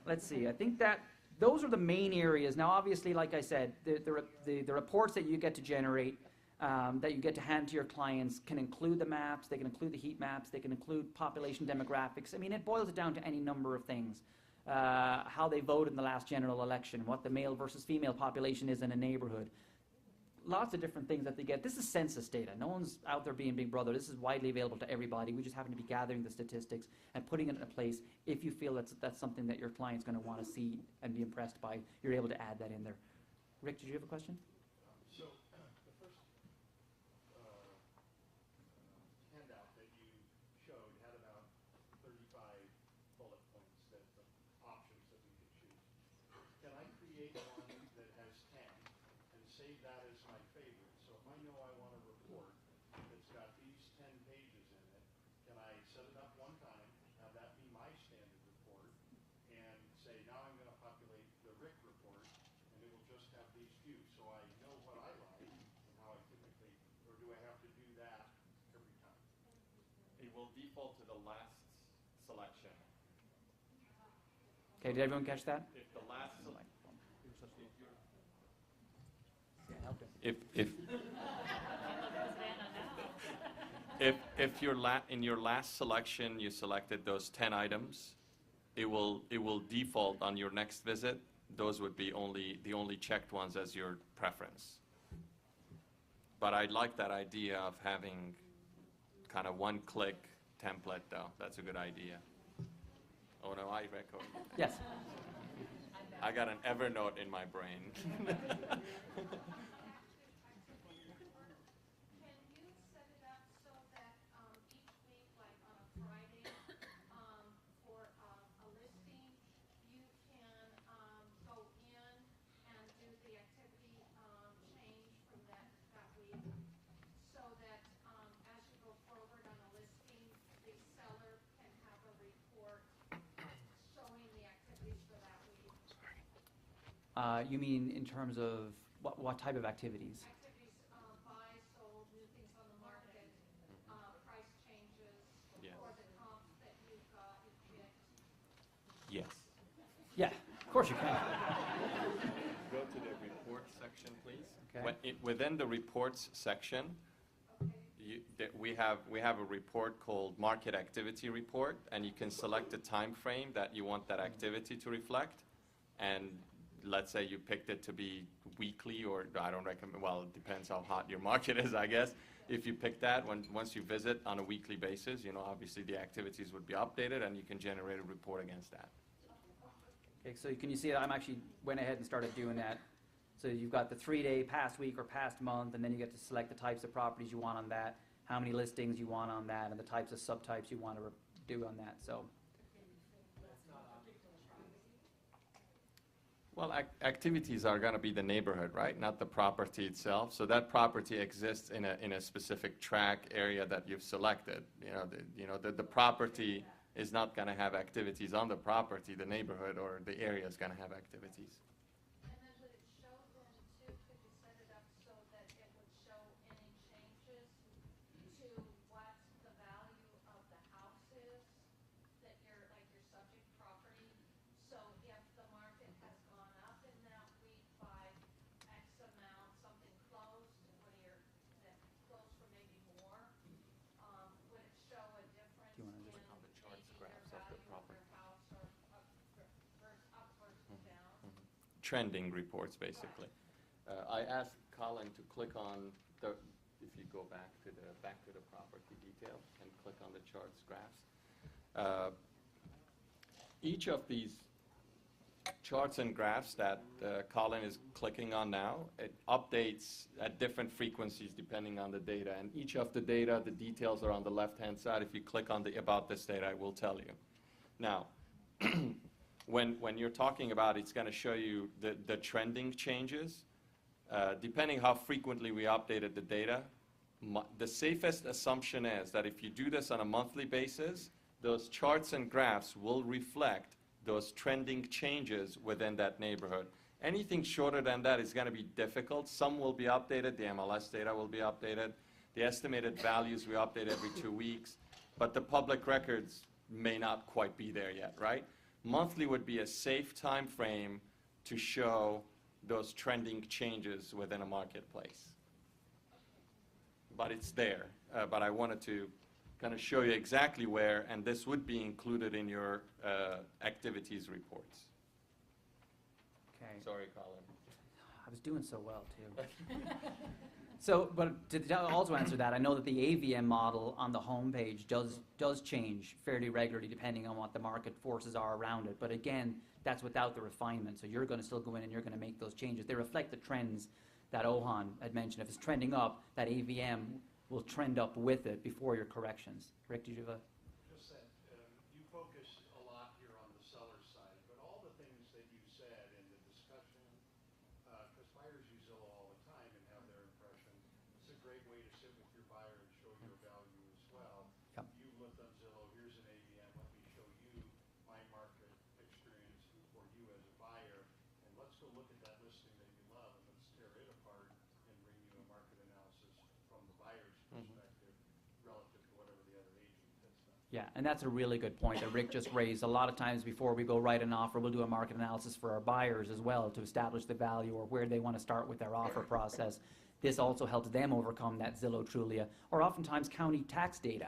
let's see, I think that those are the main areas. Now obviously, like I said, the reports that you get to generate, that you get to hand to your clients can include the maps, they can include the heat maps, they can include population demographics. I mean, it boils it down to any number of things. How they voted in the last general election, what the male versus female population is in a neighborhood. Lots of different things that they get. This is census data. No one's out there being Big Brother. This is widely available to everybody. We just happen to be gathering the statistics and putting it in a place. If you feel that's something that your client's going to want to see and be impressed by, you're able to add that in there. Rick, did you have a question? So the first handout that you showed had about 35 bullet points, that the options that we could choose. Can I create one that has 10 and save that as my favorite? So if I know I want a report that's got these 10 pages in it, can I set it up one time, have that be my standard report, will default to the last selection. Okay, did everyone catch that? If the last if in your last selection you selected those 10 items, it will default on your next visit. Those would be the only checked ones as your preference. But I like that idea of having kind of one-click template, though. That's a good idea. Oh no, I record. Yes. I got an Evernote in my brain. Can you set it up so that each week, like on a Friday, for a listing, you can go in and do the activity change from that week, so that as you go forward on a listing, the seller can have a report showing the activities for that week. You mean in terms of what type of activities? Activities, buy, sold, new things on the market, price changes, Yes. or the comps that you've picked. Yes. Yeah, of course you can. Go to the report section, please. Okay. Within the reports section, Okay. we have a report called Market Activity Report, and you can select the time frame that you want that activity to reflect. And let's say you picked it to be weekly, or I don't recommend, well, it depends how hot your market is, I guess. If you pick that, once you visit on a weekly basis, obviously the activities would be updated, and you can generate a report against that. Okay, so can you see that I'm actually went ahead and started doing that. So you've got the 3-day, past week, or past month, and then you get to select the types of properties you want on that, how many listings you want on that, and the types of subtypes you want to do on that. So, Well, activities are going to be the neighborhood, right? Not the property itself. So that property exists in a specific track area that you've selected. The property is not going to have activities on the property. The neighborhood or the area is going to have activities. And then would it show then too, could you set it up so that it would show any changes to what the value of the house is that you're, like your subject property? So if the market has gone up in that week by X amount, something closed, that closed for maybe more, would it show a difference Do you in wanna just- On the charts, maybe graphs their of the value of property. their house or up versus down? Trending reports, basically. I asked Colin to click on if you go back to the property details and click on the charts graphs. Each of these charts and graphs that Colin is clicking on now, it updates at different frequencies depending on the data. And each of the data, the details are on the left-hand side. If you click on the About This data, it will tell you. Now, when you're talking about, it's going to show you the trending changes. Depending how frequently we updated the data, the safest assumption is that if you do this on a monthly basis, those charts and graphs will reflect those trending changes within that neighborhood. Anything shorter than that is going to be difficult. Some will be updated. The MLS data will be updated. The estimated values we update every 2 weeks. But the public records may not quite be there yet, right? Monthly would be a safe time frame to show those trending changes within a marketplace. But it's there. But I wanted to kind of show you exactly where, and this would be included in your activities reports. okay. Sorry, Colin. I was doing so well, too. So, but to also answer that, I know that the AVM model on the homepage does change fairly regularly depending on what the market forces are around it. But again, that's without the refinement. So you're going to still go in and you're going to make those changes. They reflect the trends that Ohan had mentioned. If it's trending up, that AVM will trend up with it before your corrections. Rick, did you have a... Just that you focus a lot here on the seller side, but all the things that you said in the discussion, because buyers use Zillow all the time and have their impression, it's a great way to sit with your buyer and show your value as well. Yep. You looked on Zillow, here's an AVM, let me show you my market experience for you as a buyer, and let's go look at that listing that you love, and let's tear it apart and bring you a market analysis from the buyer's perspective relative to whatever the other agent has Yeah, and that's a really good point that Rick just raised. A lot of times before we go write an offer, we'll do a market analysis for our buyers as well to establish the value or where they want to start with their offer process. This also helps them overcome that Zillow, Trulia, or oftentimes county tax data.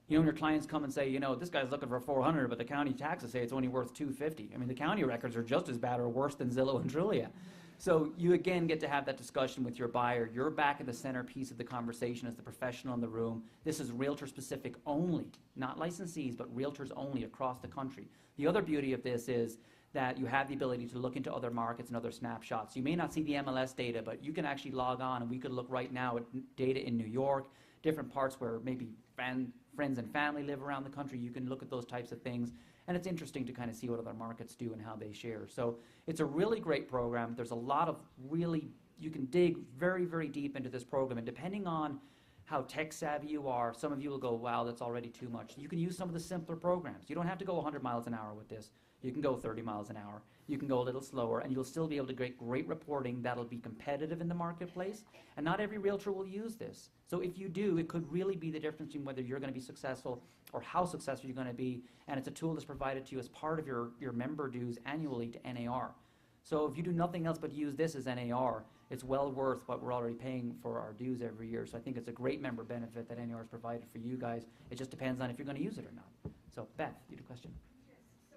You know, when your clients come and say, you know, this guy's looking for 400, but the county taxes say it's only worth 250. I mean, the county records are just as bad or worse than Zillow and Trulia. So you again get to have that discussion with your buyer. You're back at the centerpiece of the conversation as the professional in the room. This is realtor specific only, not licensees, but realtors only across the country. The other beauty of this is that you have the ability to look into other markets and other snapshots. You may not see the MLS data, but you can actually log on and we could look right now at data in New York, different parts where maybe friends and family live around the country. You can look at those types of things. And it's interesting to kind of see what other markets do and how they share. So it's a really great program. There's a lot of really, you can dig very, very deep into this program. And depending on how tech savvy you are, some of you will go, wow, that's already too much. You can use some of the simpler programs. You don't have to go 100 miles an hour with this. You can go 30 miles an hour. You can go a little slower, and you'll still be able to get great reporting that'll be competitive in the marketplace. And not every realtor will use this. So if you do, it could really be the difference in whether you're going to be successful or how successful you're going to be. And it's a tool that's provided to you as part of your member dues annually to NAR. So if you do nothing else but use this as NAR, it's well worth what we're already paying for our dues every year. So I think it's a great member benefit that NAR has provided for you guys. It just depends on if you're going to use it or not. So Beth, you had a question? Yes, so,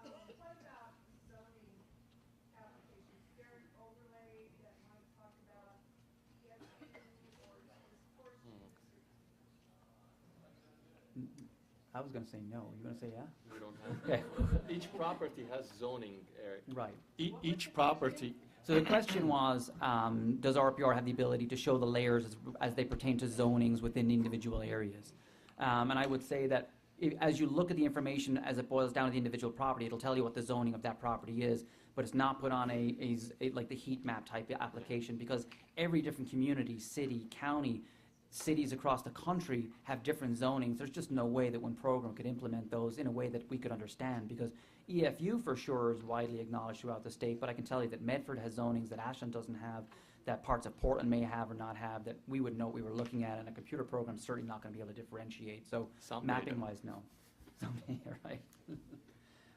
what about zoning applications? Is there an overlay that might talk about ESP or this portion? I was going to say no. You going to say yeah? We don't have. Okay. Each property has zoning, Eric. Right. Each property. So the question was, does RPR have the ability to show the layers as they pertain to zonings within individual areas? And I would say that as you look at the information as it boils down to the individual property, it'll tell you what the zoning of that property is, but it's not put on a like the heat map type application, because every different community, city, county, cities across the country have different zonings. There's just no way that one program could implement those in a way that we could understand, because EFU for sure is widely acknowledged throughout the state, but I can tell you that Medford has zonings that Ashland doesn't have, that parts of Portland may have or not have, that we would know what we were looking at, and a computer program's certainly not going to be able to differentiate. So mapping-wise, no. Someday, right?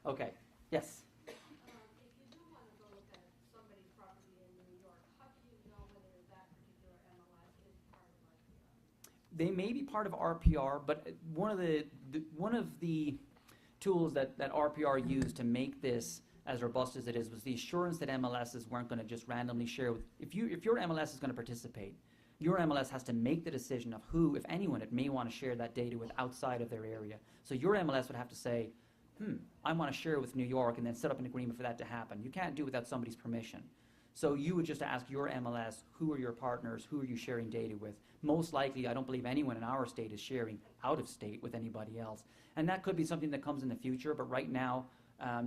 Okay, yes? If you do want to go look at somebody's property in New York, how do you know whether that particular MLS is part of RPR? They may be part of RPR, but one of the tools that RPR used to make this as robust as it is was the assurance that MLSs weren't going to just randomly share with. If your MLS is going to participate, your MLS has to make the decision of who, if anyone, it may want to share that data with outside of their area. So your MLS would have to say, I want to share with New York, and then set up an agreement for that to happen. You can't do it without somebody's permission. So you would just ask your MLS, who are your partners, who are you sharing data with? Most likely, I don't believe anyone in our state is sharing out of state with anybody else. And that could be something that comes in the future, but right now,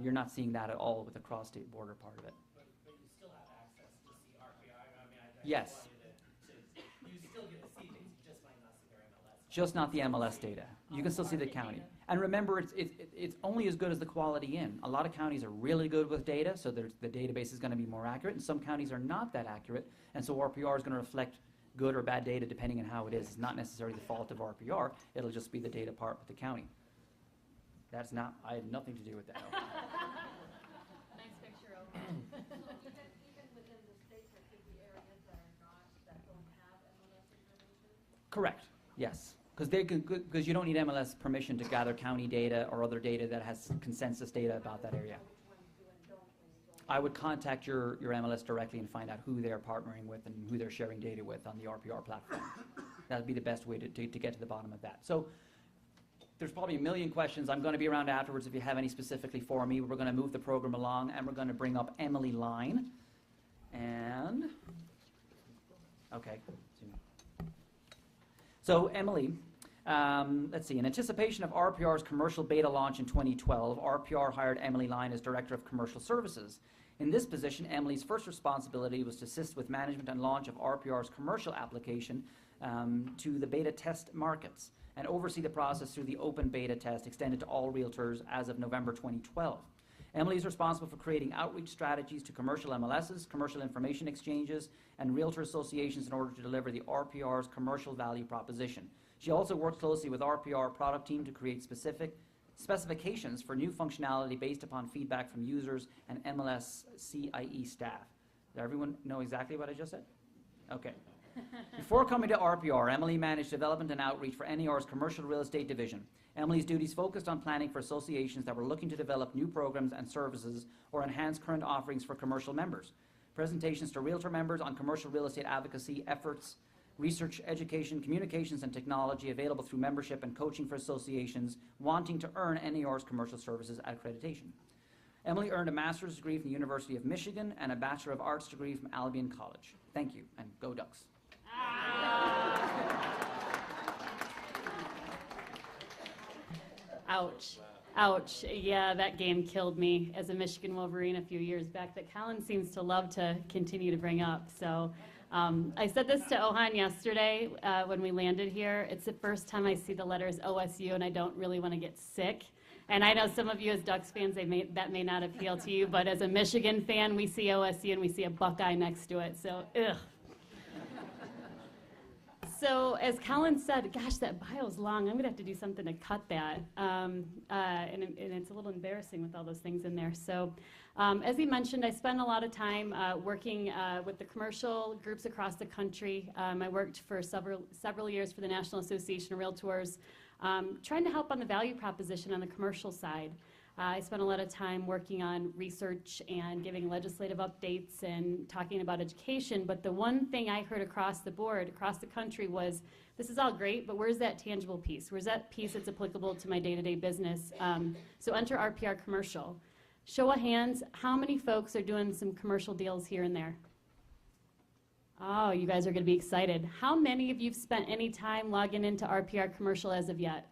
you're not seeing that at all with the cross-state border part of it. But you still have access to see RPR. I mean, I Yes. just wanted you still get to see things, you just might not see their MLS. Just not the MLS data. You can still see the county. And remember, it's only as good as the quality in. A lot of counties are really good with data, so the database is going to be more accurate, and some counties are not that accurate, and so RPR is going to reflect good or bad data depending on how it is. It's not necessarily the fault of RPR. It'll just be the data part with the county. That's not, I had nothing to do with that. Nice picture of it. So even within the state, there could be areas that don't have MLS information? Correct, yes. Because you don't need MLS permission to gather county data or other data that has consensus data about that area. Which ones do and don't when you go? I would contact your MLS directly and find out who they're partnering with and who they're sharing data with on the RPR platform. That would be the best way to get to the bottom of that. So there's probably a million questions. I'm going to be around afterwards if you have any specifically for me. We're going to move the program along, and we're going to bring up Emily Line. And, okay. So Emily, let's see, in anticipation of RPR's commercial beta launch in 2012, RPR hired Emily Line as Director of Commercial Services. In this position, Emily's first responsibility was to assist with management and launch of RPR's commercial application to the beta test markets, and oversee the process through the open beta test extended to all realtors as of November 2012. Emily is responsible for creating outreach strategies to commercial MLSs, commercial information exchanges, and realtor associations in order to deliver the RPR's commercial value proposition. She also worked closely with RPR product team to create specifications for new functionality based upon feedback from users and MLS CIE staff. Does everyone know exactly what I just said? Okay. Before coming to RPR, Emily managed development and outreach for NAR's commercial real estate division. Emily's duties focused on planning for associations that were looking to develop new programs and services or enhance current offerings for commercial members. Presentations to Realtor members on commercial real estate advocacy efforts, research, education, communications, and technology available through membership and coaching for associations wanting to earn NAR's commercial services accreditation. Emily earned a master's degree from the University of Michigan and a Bachelor of Arts degree from Albion College. Thank you, and go Ducks. Ouch. Ouch. Yeah, that game killed me as a Michigan Wolverine a few years back that Colin seems to love to continue to bring up. So I said this to Ohan yesterday when we landed here. It's the first time I see the letters OSU, and I don't really want to get sick. And I know some of you as Ducks fans, that may not appeal to you, but as a Michigan fan, we see OSU and we see a Buckeye next to it. So, ugh. So as Colin said, gosh, that bio's long. I'm going to have to do something to cut that. And it's a little embarrassing with all those things in there. So as he mentioned, I spent a lot of time working with the commercial groups across the country. I worked for several years for the National Association of Realtors, trying to help on the value proposition on the commercial side. I spent a lot of time working on research and giving legislative updates and talking about education, but the one thing I heard across the board, across the country was, this is all great, but where's that tangible piece? Where's that piece that's applicable to my day-to-day business? So enter RPR commercial. Show of hands, how many folks are doing some commercial deals here and there? Oh, you guys are gonna be excited. How many of you have spent any time logging into RPR commercial as of yet?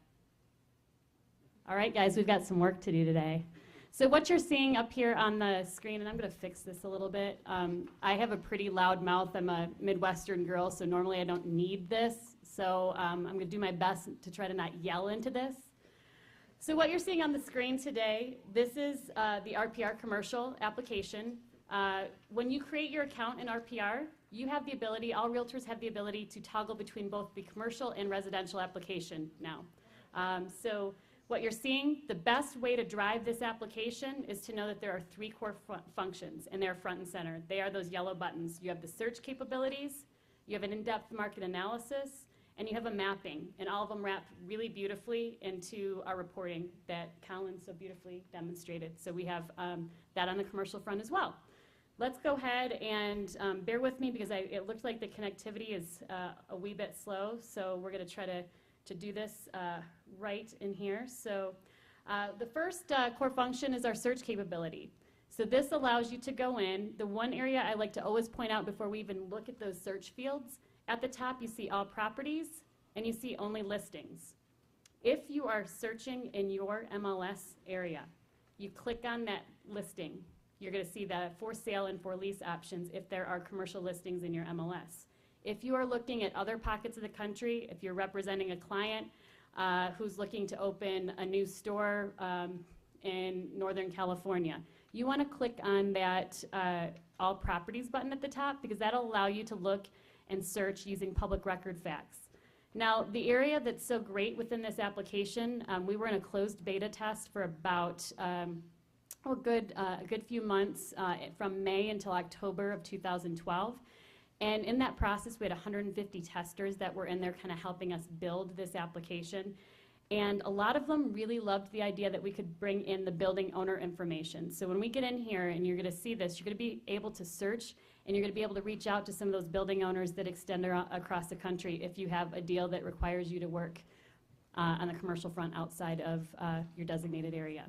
All right, guys, we've got some work to do today. So what you're seeing up here on the screen, and I'm going to fix this a little bit. I have a pretty loud mouth. I'm a Midwestern girl, so normally I don't need this. So I'm going to do my best to try to not yell into this. So what you're seeing on the screen today, this is the RPR commercial application. When you create your account in RPR, you have the ability, all realtors have the ability to toggle between both the commercial and residential application now. So what you're seeing, the best way to drive this application is to know that there are three core functions, and they're front and center. They are those yellow buttons. You have the search capabilities, you have an in-depth market analysis, and you have a mapping, and all of them wrap really beautifully into our reporting that Colin so beautifully demonstrated. So we have that on the commercial front as well. Let's go ahead and bear with me because it looks like the connectivity is a wee bit slow, so we're going to try to do this right in here. So the first core function is our search capability. So this allows you to go in. The one area I like to always point out before we even look at those search fields, at the top you see all properties and you see only listings. If you are searching in your MLS area, you click on that listing, you're going to see the for sale and for lease options if there are commercial listings in your MLS. If you are looking at other pockets of the country, if you're representing a client who's looking to open a new store in Northern California, you want to click on that All Properties button at the top because that'll allow you to look and search using public record facts. Now, the area that's so great within this application, we were in a closed beta test for about a good few months from May until October of 2012. And in that process, we had 150 testers that were in there kind of helping us build this application. And a lot of them really loved the idea that we could bring in the building owner information. So when we get in here and you're going to see this, you're going to be able to search and you're going to be able to reach out to some of those building owners that extend across the country if you have a deal that requires you to work on the commercial front outside of your designated area.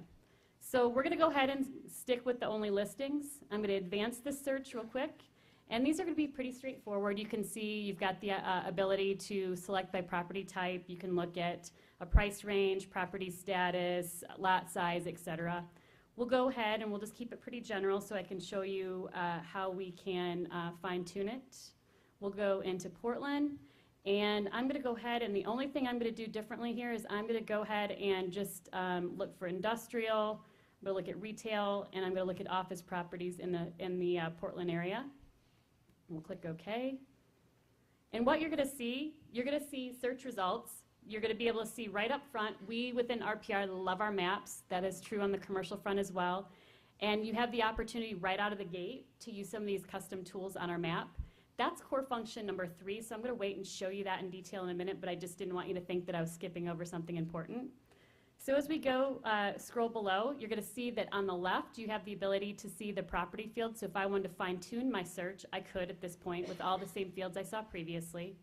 So we're going to go ahead and stick with the only listings. I'm going to advance this search real quick. And these are going to be pretty straightforward. You can see you've got the ability to select by property type. You can look at a price range, property status, lot size, etc. We'll go ahead and we'll just keep it pretty general so I can show you how we can fine tune it. We'll go into Portland. And I'm going to go ahead and the only thing I'm going to do differently here is I'm going to go ahead and just look for industrial. I'm going to look at retail, and I'm going to look at office properties in the Portland area. We'll click OK. And what you're going to see search results you're going to be able to see right up front, we within RPR love our maps. That is true on the commercial front as well. And you have the opportunity right out of the gate to use some of these custom tools on our map. That's core function number 3, so I'm going to wait and show you that in detail in a minute, but I just didn't want you to think that I was skipping over something important. So as we go, scroll below, you're going to see that on the left, you have the ability to see the property field. So if I wanted to fine-tune my search, I could at this point with all the same fields I saw previously.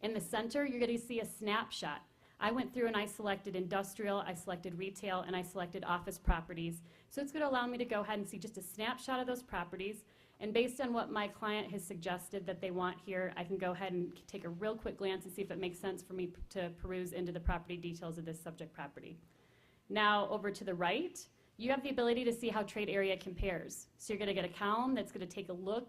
In the center, you're going to see a snapshot. I went through and I selected industrial, I selected retail, and I selected office properties. So it's going to allow me to go ahead and see just a snapshot of those properties. And based on what my client has suggested that they want here, I can go ahead and take a real quick glance and see if it makes sense for me to peruse into the property details of this subject property. Now over to the right, you have the ability to see how trade area compares. So you're going to get a column that's going to take a look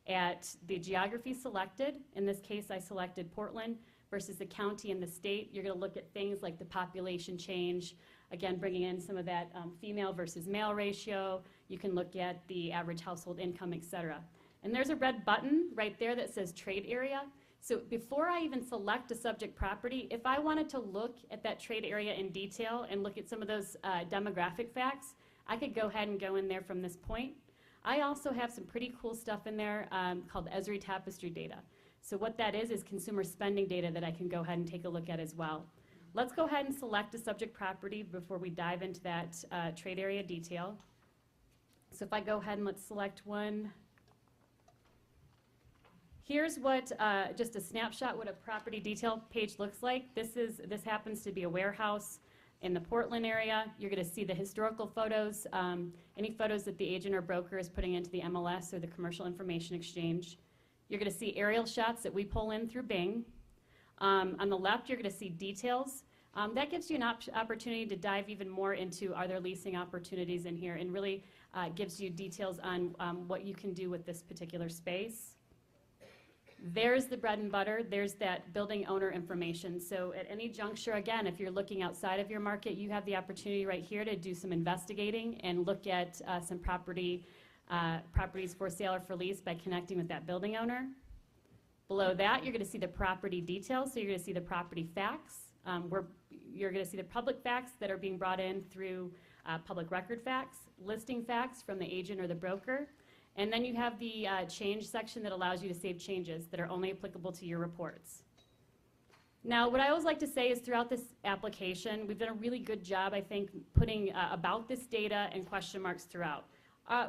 at the geography selected. In this case, I selected Portland versus the county and the state. You're going to look at things like the population change, again, bringing in some of that female versus male ratio. You can look at the average household income, et cetera. And there's a red button right there that says trade area. So before I even select a subject property, if I wanted to look at that trade area in detail and look at some of those demographic facts, I could go ahead and go in there from this point. I also have some pretty cool stuff in there called Esri Tapestry data. So what that is consumer spending data that I can go ahead and take a look at as well. Let's go ahead and select a subject property before we dive into that trade area detail. So if I go ahead and let's select one. Here's what just a snapshot what a property detail page looks like. This happens to be a warehouse in the Portland area. You're going to see the historical photos, any photos that the agent or broker is putting into the MLS or the Commercial Information Exchange. You're going to see aerial shots that we pull in through Bing. On the left, you're going to see details. That gives you an opportunity to dive even more into are there leasing opportunities in here, and really gives you details on what you can do with this particular space. There's the bread and butter. There's that building owner information. So at any juncture, again, if you're looking outside of your market, you have the opportunity right here to do some investigating and look at some properties for sale or for lease by connecting with that building owner. Below that, you're going to see the property details. So you're going to see the property facts. You're going to see the public facts that are being brought in through public record facts, listing facts from the agent or the broker. And then you have the change section that allows you to save changes that are only applicable to your reports. Now, what I always like to say is throughout this application, we've done a really good job, I think, putting about this data and question marks throughout.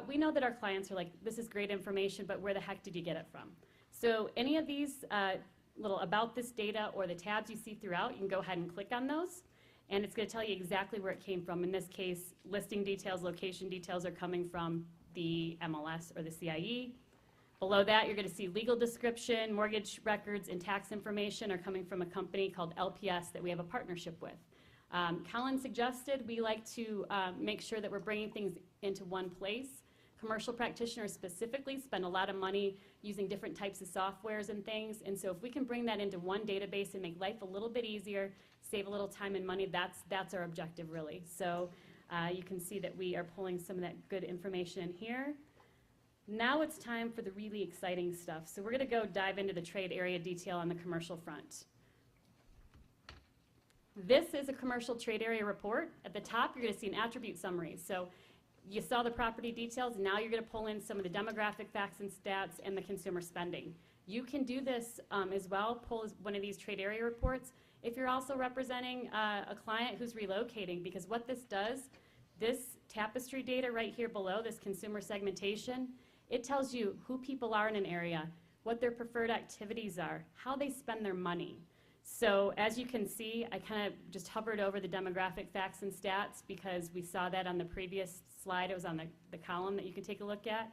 We know that our clients are like, this is great information, but where the heck did you get it from? So any of these little about this data or the tabs you see throughout, you can go ahead and click on those, and it's going to tell you exactly where it came from. In this case, listing details, location details are coming from the MLS or the CIE. Below that, you're going to see legal description, mortgage records, and tax information are coming from a company called LPS that we have a partnership with. Colin suggested we like to make sure that we're bringing things into one place. Commercial practitioners specifically spend a lot of money using different types of softwares and things, and so if we can bring that into one database and make life a little bit easier, save a little time and money, that's our objective really. So you can see that we are pulling some of that good information in here. Now it's time for the really exciting stuff. So we're going to go dive into the trade area detail on the commercial front. This is a commercial trade area report. At the top, you're going to see an attribute summary. So you saw the property details. Now you're going to pull in some of the demographic facts and stats and the consumer spending. You can do this as well, pull one of these trade area reports if you're also representing a client who's relocating, because what this does, this tapestry data right here below, this consumer segmentation, it tells you who people are in an area, what their preferred activities are, how they spend their money. So as you can see, I kind of just hovered over the demographic facts and stats because we saw that on the previous slide. It was on the column that you can take a look at.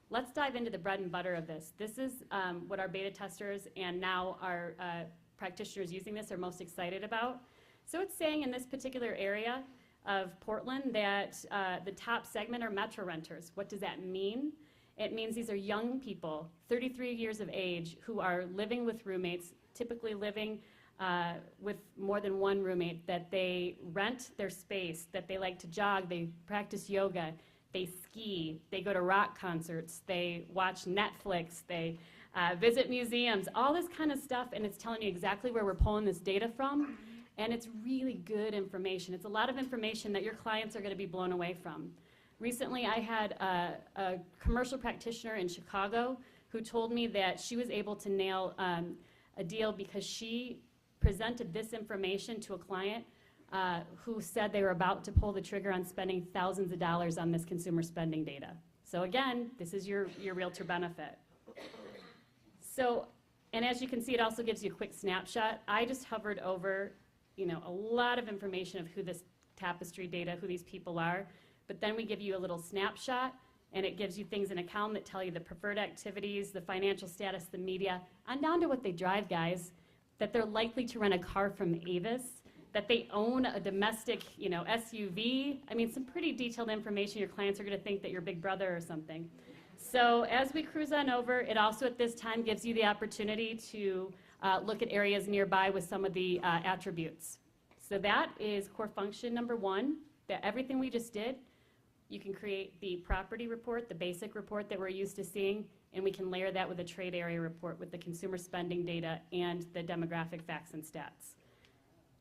Let's dive into the bread and butter of this. This is what our beta testers and now our practitioners using this are most excited about. So it's saying in this particular area of Portland that the top segment are metro renters. What does that mean? It means these are young people, 33 years of age, who are living with roommates, typically living with more than one roommate, that they rent their space, that they like to jog, they practice yoga, they ski, they go to rock concerts, they watch Netflix, they visit museums, all this kind of stuff, and it's telling you exactly where we're pulling this data from. And it's really good information. It's a lot of information that your clients are going to be blown away from. Recently, I had a commercial practitioner in Chicago who told me that she was able to nail a deal because she presented this information to a client who said they were about to pull the trigger on spending thousands of dollars on this consumer spending data. So again, this is your realtor benefit. So, and as you can see, it also gives you a quick snapshot. I just hovered over, a lot of information of who this tapestry data, who these people are, but then we give you a little snapshot, and it gives you things in a column that tell you the preferred activities, the financial status, the media, on down to what they drive, guys, that they're likely to rent a car from Avis, that they own a domestic, SUV. I mean, some pretty detailed information. Your clients are going to think that you're Big Brother or something. So as we cruise on over, it also at this time gives you the opportunity to look at areas nearby with some of the attributes. So that is core function number 1, that everything we just did, you can create the property report, the basic report that we're used to seeing, and we can layer that with a trade area report with the consumer spending data and the demographic facts and stats.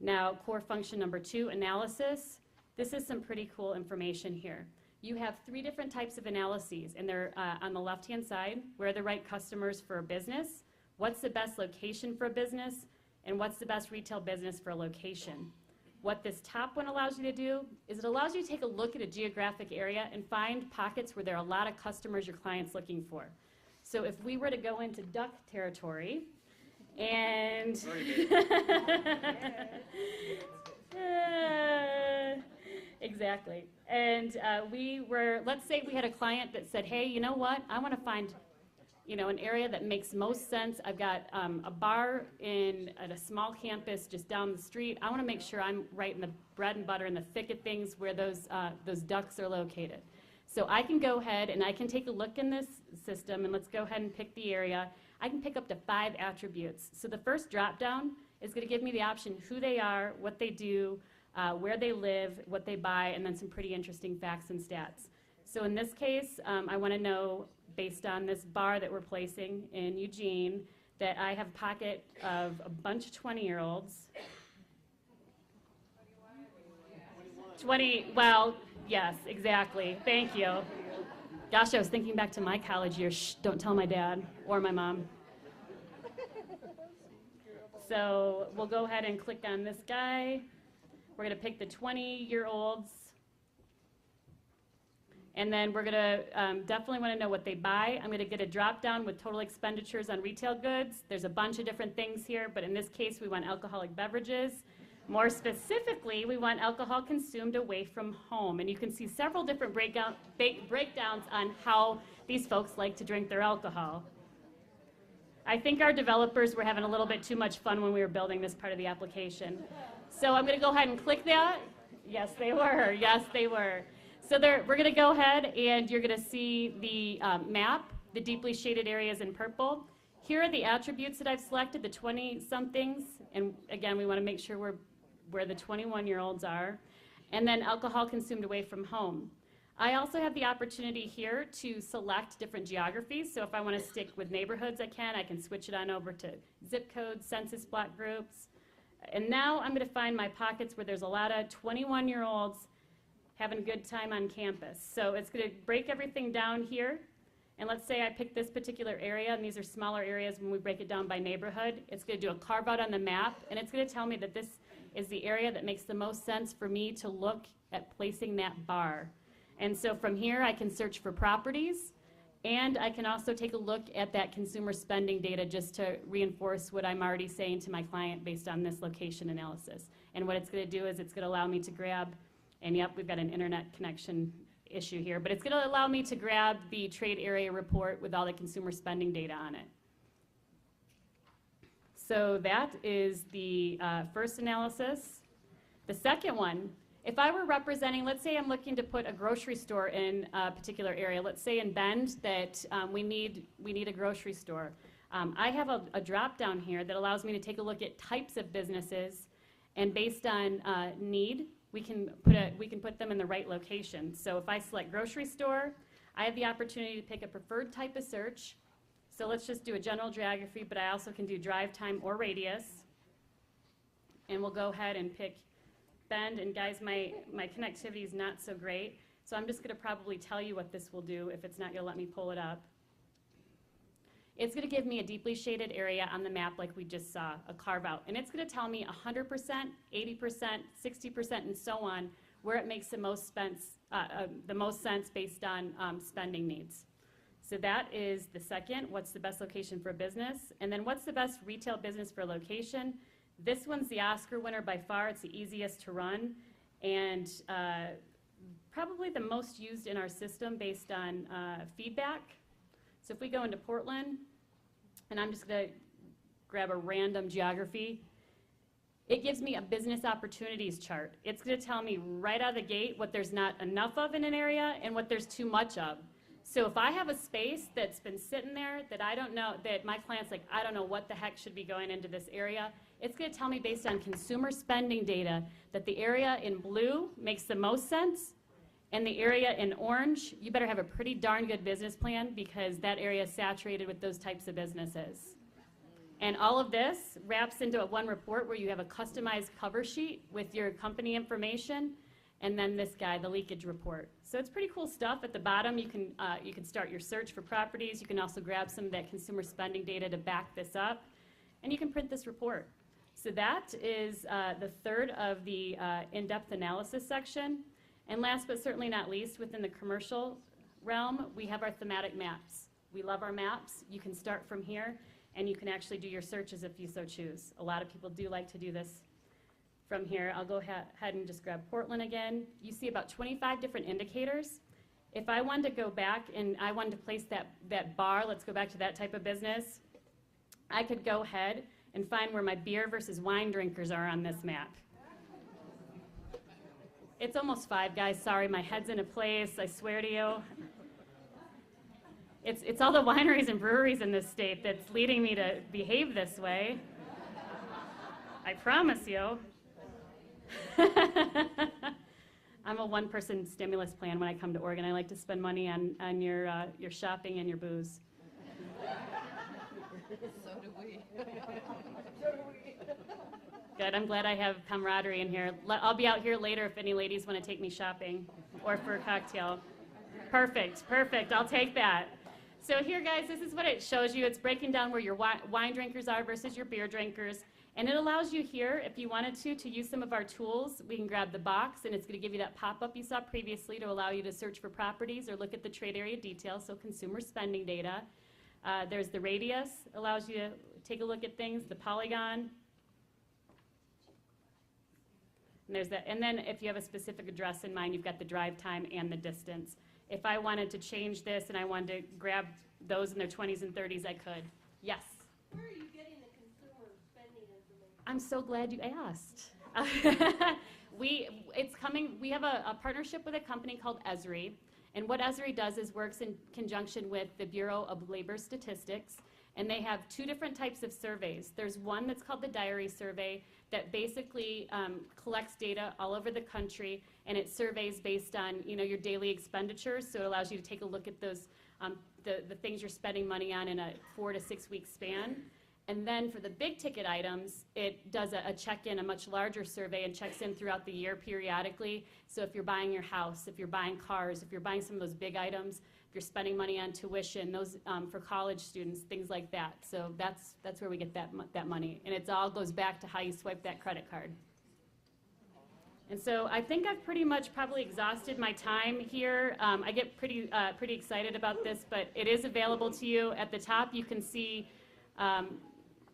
Now, core function number 2, analysis. This is some pretty cool information here. You have 3 different types of analyses, and they're on the left-hand side. Where are the right customers for a business? What's the best location for a business? And what's the best retail business for a location? What this top one allows you to do is it allows you to take a look at a geographic area and find pockets where there are a lot of customers your client's looking for. So if we were to go into duck territory, and exactly. And let's say we had a client that said, hey, you know what? I want to find, an area that makes most sense. I've got a bar at a small campus just down the street. I want to make sure I'm right in the bread and butter and the thick of things where those ducks are located. So I can go ahead and I can take a look in this system, and let's go ahead and pick the area. I can pick up to 5 attributes. So the first drop down is going to give me the option who they are, what they do, where they live, what they buy, and then some pretty interesting facts and stats. So in this case, I want to know, based on this bar that we're placing in Eugene, that I have a pocket of a bunch of 20-year-olds. 20, well, yes, exactly. Thank you. Gosh, I was thinking back to my college years. Shh, don't tell my dad or my mom. So we'll go ahead and click on this guy. We're going to pick the 20-year-olds. And then we're going to definitely want to know what they buy. I'm going to get a drop down with total expenditures on retail goods. There's a bunch of different things here, but in this case, we want alcoholic beverages. More specifically, we want alcohol consumed away from home. And you can see several different breakdowns on how these folks like to drink their alcohol. I think our developers were having a little bit too much fun when we were building this part of the application. So I'm going to go ahead and click that. Yes, they were. Yes, they were. So we're going to go ahead, and you're going to see the map, the deeply shaded areas in purple. Here are the attributes that I've selected, the 20-somethings. And again, we want to make sure we're where the 21-year-olds are. And then alcohol consumed away from home. I also have the opportunity here to select different geographies. So if I want to stick with neighborhoods, I can switch it on over to zip codes, census block groups. And now I'm going to find my pockets where there's a lot of 21-year-olds having a good time on campus. So it's going to break everything down here. And let's say I pick this particular area, and these are smaller areas when we break it down by neighborhood. It's going to do a carve out on the map, and it's going to tell me that this is the area that makes the most sense for me to look at placing that bar. And so from here, I can search for properties, and I can also take a look at that consumer spending data just to reinforce what I'm already saying to my client based on this location analysis. And what it's going to do is it's going to allow me to grab, and yep, we've got an internet connection issue here, but it's going to allow me to grab the trade area report with all the consumer spending data on it. So that is the first analysis. The second one, if I were representing, let's say I'm looking to put a grocery store in a particular area, let's say in Bend that we need a grocery store. I have a drop down here that allows me to take a look at types of businesses, and based on need, we can put them in the right location. So if I select grocery store, I have the opportunity to pick a preferred type of search. So let's just do a general geography, but I also can do drive time or radius. and we'll go ahead and pick Bend. And guys, my connectivity is not so great, so I'm just going to probably tell you what this will do if it's not going to let me pull it up. It's going to give me a deeply shaded area on the map like we just saw, a carve out. And it's going to tell me 100%, 80%, 60%, and so on, where it makes the most sense based on spending needs. So that is the second, what's the best location for a business? And then what's the best retail business for a location? This one's the Oscar winner by far. It's the easiest to run, and probably the most used in our system based on feedback. So if we go into Portland, and I'm just going to grab a random geography, it gives me a business opportunities chart. It's going to tell me right out of the gate what there's not enough of in an area and what there's too much of. So if I have a space that's been sitting there that I don't know, that my client's like, I don't know what the heck should be going into this area, it's going to tell me based on consumer spending data that the area in blue makes the most sense, and the area in orange, you better have a pretty darn good business plan because that area is saturated with those types of businesses. And all of this wraps into one report where you have a customized cover sheet with your company information, and then this guy, the leakage report. So it's pretty cool stuff. At the bottom, you can start your search for properties. You can also grab some of that consumer spending data to back this up, and you can print this report. So that is the third of the in-depth analysis section. And last but certainly not least, within the commercial realm, we have our thematic maps. We love our maps. You can start from here, and you can actually do your searches if you so choose. A lot of people do like to do this from here. I'll go ahead and just grab Portland again. You see about 25 different indicators. If I wanted to go back and I wanted to place that bar, let's go back to that type of business, I could go ahead and find where my beer versus wine drinkers are on this map. It's almost 5, guys. Sorry, my head's in a place. I swear to you. It's all the wineries and breweries in this state that's leading me to behave this way. I promise you. I'm a one-person stimulus plan when I come to Oregon. I like to spend money on your shopping and your booze. So do we. Good, I'm glad I have camaraderie in here. I'll be out here later if any ladies want to take me shopping or for a cocktail. Perfect, perfect, I'll take that. So here, guys, this is what it shows you. It's breaking down where your wine drinkers are versus your beer drinkers. And it allows you here, if you wanted to use some of our tools. We can grab the box, and it's going to give you that pop-up you saw previously to allow you to search for properties or look at the trade area details, so consumer spending data. There's the radius, allows you to take a look at things, the polygon. And there's that. And then if you have a specific address in mind, you've got the drive time and the distance. If I wanted to change this and I wanted to grab those in their 20s and 30s, I could. Yes? Where are you getting the consumer spending information? I'm so glad you asked. We have a partnership with a company called Esri, and what Esri does is works in conjunction with the Bureau of Labor Statistics, and they have 2 different types of surveys. There's one that's called the Diary Survey that basically collects data all over the country, and it surveys based on your daily expenditures, so it allows you to take a look at those the things you're spending money on in a 4 to 6 week span. And then for the big ticket items, it does a check-in, a much larger survey, and checks in throughout the year periodically. So if you're buying your house, if you're buying cars, if you're buying some of those big items, if you're spending money on tuition, those for college students, things like that. So that's where we get that money. And it all goes back to how you swipe that credit card. And so I think I've pretty much probably exhausted my time here. I get pretty excited about this, but it is available to you. At the top, you can see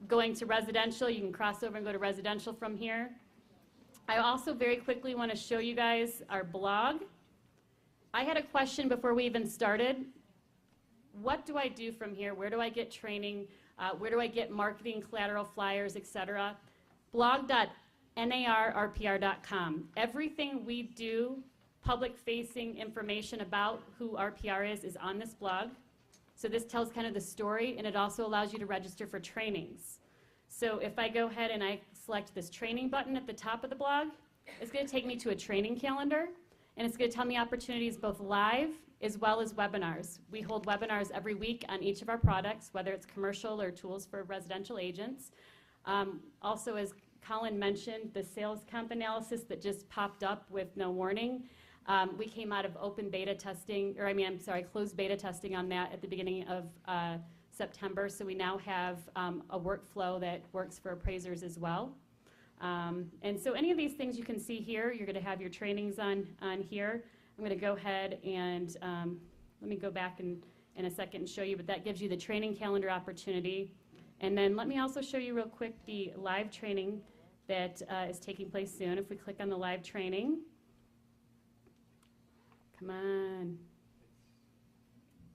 going to residential. You can cross over and go to residential from here. I also very quickly want to show you guys our blog. I had a question before we even started. What do I do from here? Where do I get training? Where do I get marketing, collateral, flyers, etc.? blog.narrpr.com. Everything we do, public-facing information about who RPR is on this blog. So this tells kind of the story, and it also allows you to register for trainings. So if I go ahead and I select this training button at the top of the blog, it's going to take me to a training calendar, and it's going to tell me opportunities both live as well as webinars. We hold webinars every week on each of our products, whether it's commercial or tools for residential agents. Also, as Colin mentioned the sales comp analysis that just popped up with no warning. We came out of open beta testing, or closed beta testing on that at the beginning of September. So we now have a workflow that works for appraisers as well. And so any of these things you can see here, you're going to have your trainings on here. I'm going to go ahead and let me go back in a second and show you, but that gives you the training calendar opportunity. And then let me also show you real quick the live training that is taking place soon. If we click on the live training, come on,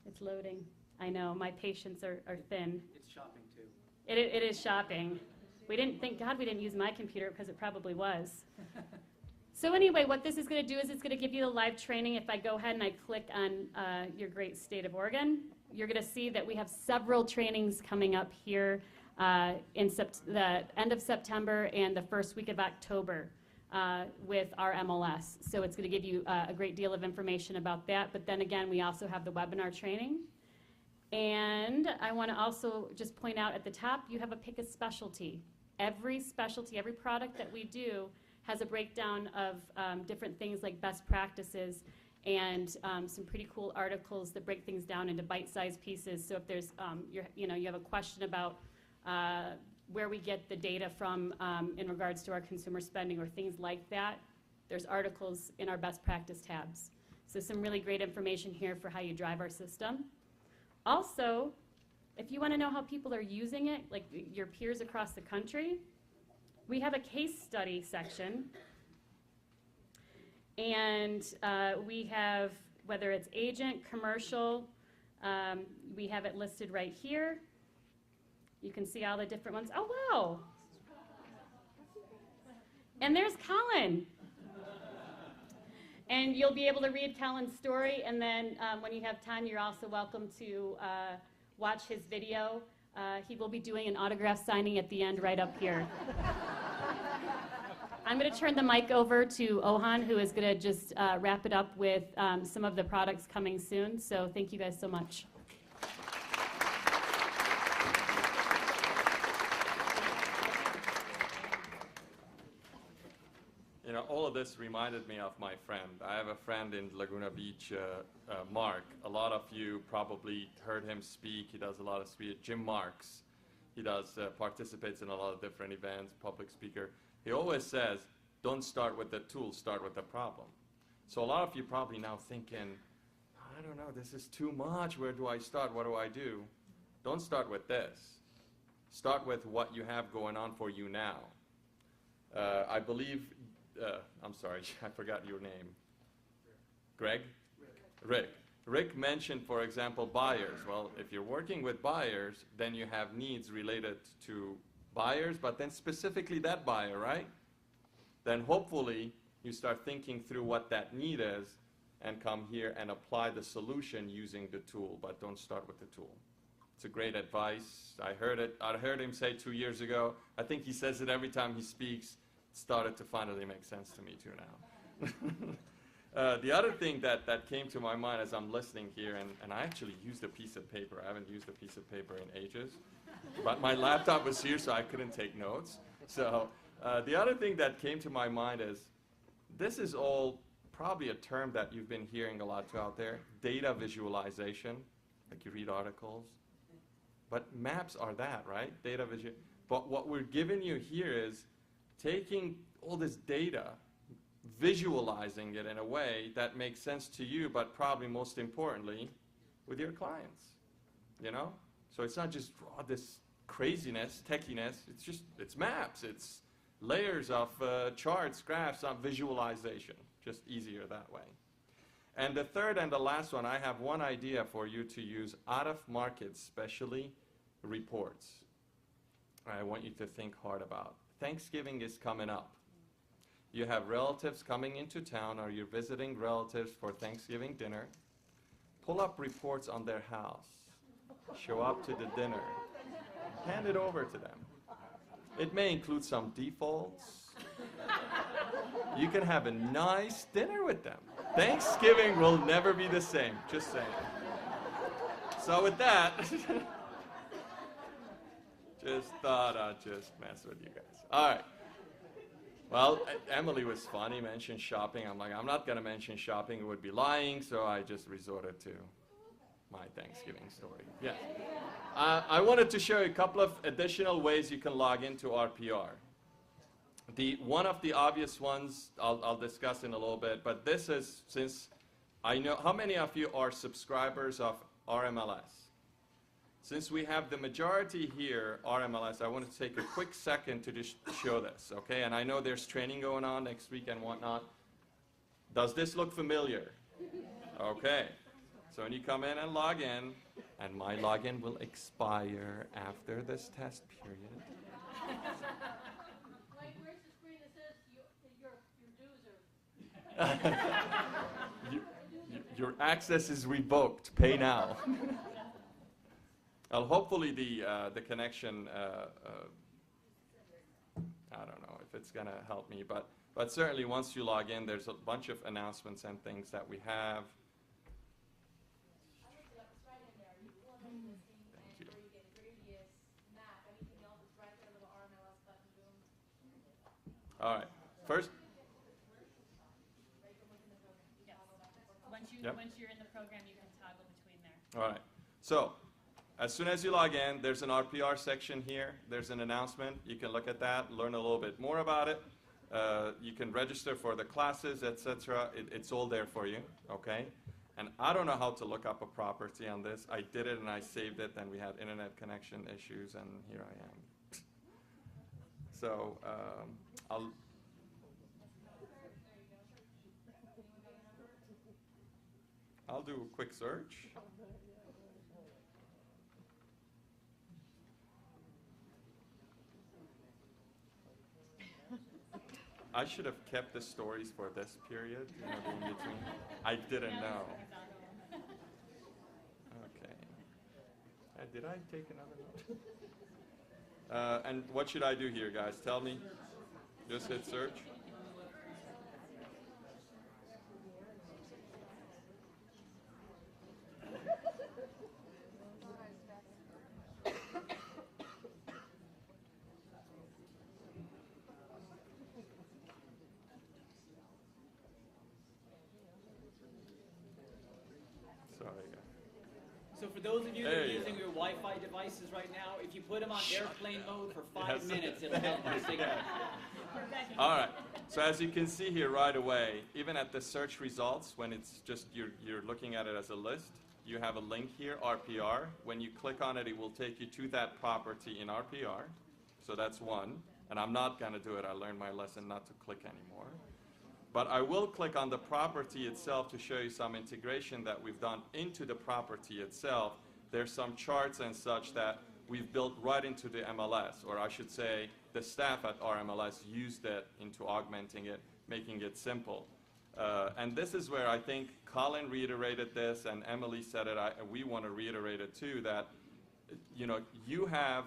it's loading. I know, my patience are thin. It's shopping too. It is shopping. Thank God we didn't use my computer because it probably was. So anyway, what this is going to do is it's going to give you the live training. If I go ahead and I click on your great state of Oregon, you're going to see that we have several trainings coming up here in the end of September and the first week of October with our MLS. So it's going to give you a great deal of information about that. But then again, we also have the webinar training. And I want to also just point out at the top, you have a pick a specialty. Every specialty, every product that we do has a breakdown of different things like best practices and some pretty cool articles that break things down into bite-sized pieces. So if there's, you have a question about where we get the data from in regards to our consumer spending or things like that, there's articles in our best practice tabs. So some really great information here for how you drive our system. Also, if you want to know how people are using it, like your peers across the country, we have a case study section. And we have, whether it's agent, commercial, we have it listed right here. You can see all the different ones. Oh, wow. And there's Colin. And you'll be able to read Colin's story, and then when you have time, you're also welcome to watch his video. He will be doing an autograph signing at the end right up here. I'm going to turn the mic over to Ohan, who is going to just wrap it up with some of the products coming soon. So thank you guys so much. You know, all of this reminded me of my friend. I have a friend in Laguna Beach, Mark. A lot of you probably heard him speak. He does a lot of speech. Jim Marks. He does participates in a lot of different events, public speaker. He always says, don't start with the tool, start with the problem. So a lot of you probably now thinking, I don't know, this is too much. Where do I start? What do I do? Don't start with this. Start with what you have going on for you now. I believe, I'm sorry, I forgot your name. Greg? Rick. Rick mentioned, for example, buyers. Well, if you're working with buyers, then you have needs related to buyers, but then specifically that buyer, right? Then hopefully you start thinking through what that need is and come here and apply the solution using the tool, but don't start with the tool. It's a great advice. I heard him say 2 years ago. I think he says it every time he speaks. It started to finally make sense to me too now. The other thing that came to my mind as I'm listening here, and I actually used a piece of paper. I haven't used a piece of paper in ages. But my laptop was here, so I couldn't take notes. So the other thing that came to my mind is, this is all probably a term that you've been hearing a lot too out there, data visualization, like you read articles. But maps are that, right? Data visual. But what we're giving you here is taking all this data, visualizing it in a way that makes sense to you, but probably most importantly, with your clients, you know? So it's not just this craziness, techiness, it's maps, it's layers of charts, graphs, visualization, just easier that way. And the third and the last one, I have one idea for you to use out of market, especially reports. I want you to think hard about. Thanksgiving is coming up. You have relatives coming into town, or you're visiting relatives for Thanksgiving dinner. Pull up reports on their house. Show up to the dinner. Hand it over to them. It may include some defaults. You can have a nice dinner with them. Thanksgiving will never be the same, just saying. So with that, just thought I'd just mess with you guys. All right. Well, Emily was funny, mentioned shopping. I'm like, I'm not going to mention shopping, it would be lying, so I just resorted to my Thanksgiving story. Yeah. I wanted to show you a couple of additional ways you can log into RPR. One of the obvious ones I'll discuss in a little bit, but this is, since I know, how many of you are subscribers of RMLS? Since we have the majority here, RMLS, I want to take a quick second to just show this, okay? And I know there's training going on next week and whatnot. Does this look familiar? Okay. So when you come in and log in, and my login will expire after this test period. Like, where's the screen that says your dues are? Your access is revoked. Pay now. Well, hopefully the connection, I don't know if it's going to help me, but certainly once you log in, there's a bunch of announcements and things that we have. It's right in there. You pull up the listing and where you get previous map, anything else is right there, little RMLS button, boom. All right. First, Yes. Yep. Once you're in the program, you can toggle between there. all right. So as soon as you log in, there's an RPR section here. There's an announcement. You can look at that, learn a little bit more about it. You can register for the classes, etc. It's all there for you, okay? And I don't know how to look up a property on this. I did it and I saved it, and we had internet connection issues, and here I am. So I'll do a quick search. I should have kept the stories for this period, you know, the in between. I didn't know. Okay. Did I take another note? And what should I do here, guys? Tell me. Just hit search. So for those of you that There are you using go. your Wi-Fi devices right now, if you put them on airplane mode for 5 minutes, it'll help your signal. All right. So as you can see here right away, even at the search results, when it's just you're looking at it as a list, you have a link here, RPR. When you click on it, it will take you to that property in RPR. So that's one. And I'm not going to do it. I learned my lesson not to click anymore. But I will click on the property itself to show you some integration that we've done into the property itself. There's some charts and such that we've built right into the MLS, or I should say the staff at RMLS used it into augmenting it, making it simple. And this is where I think Colin reiterated this, and Emily said it, we want to reiterate it too, that you have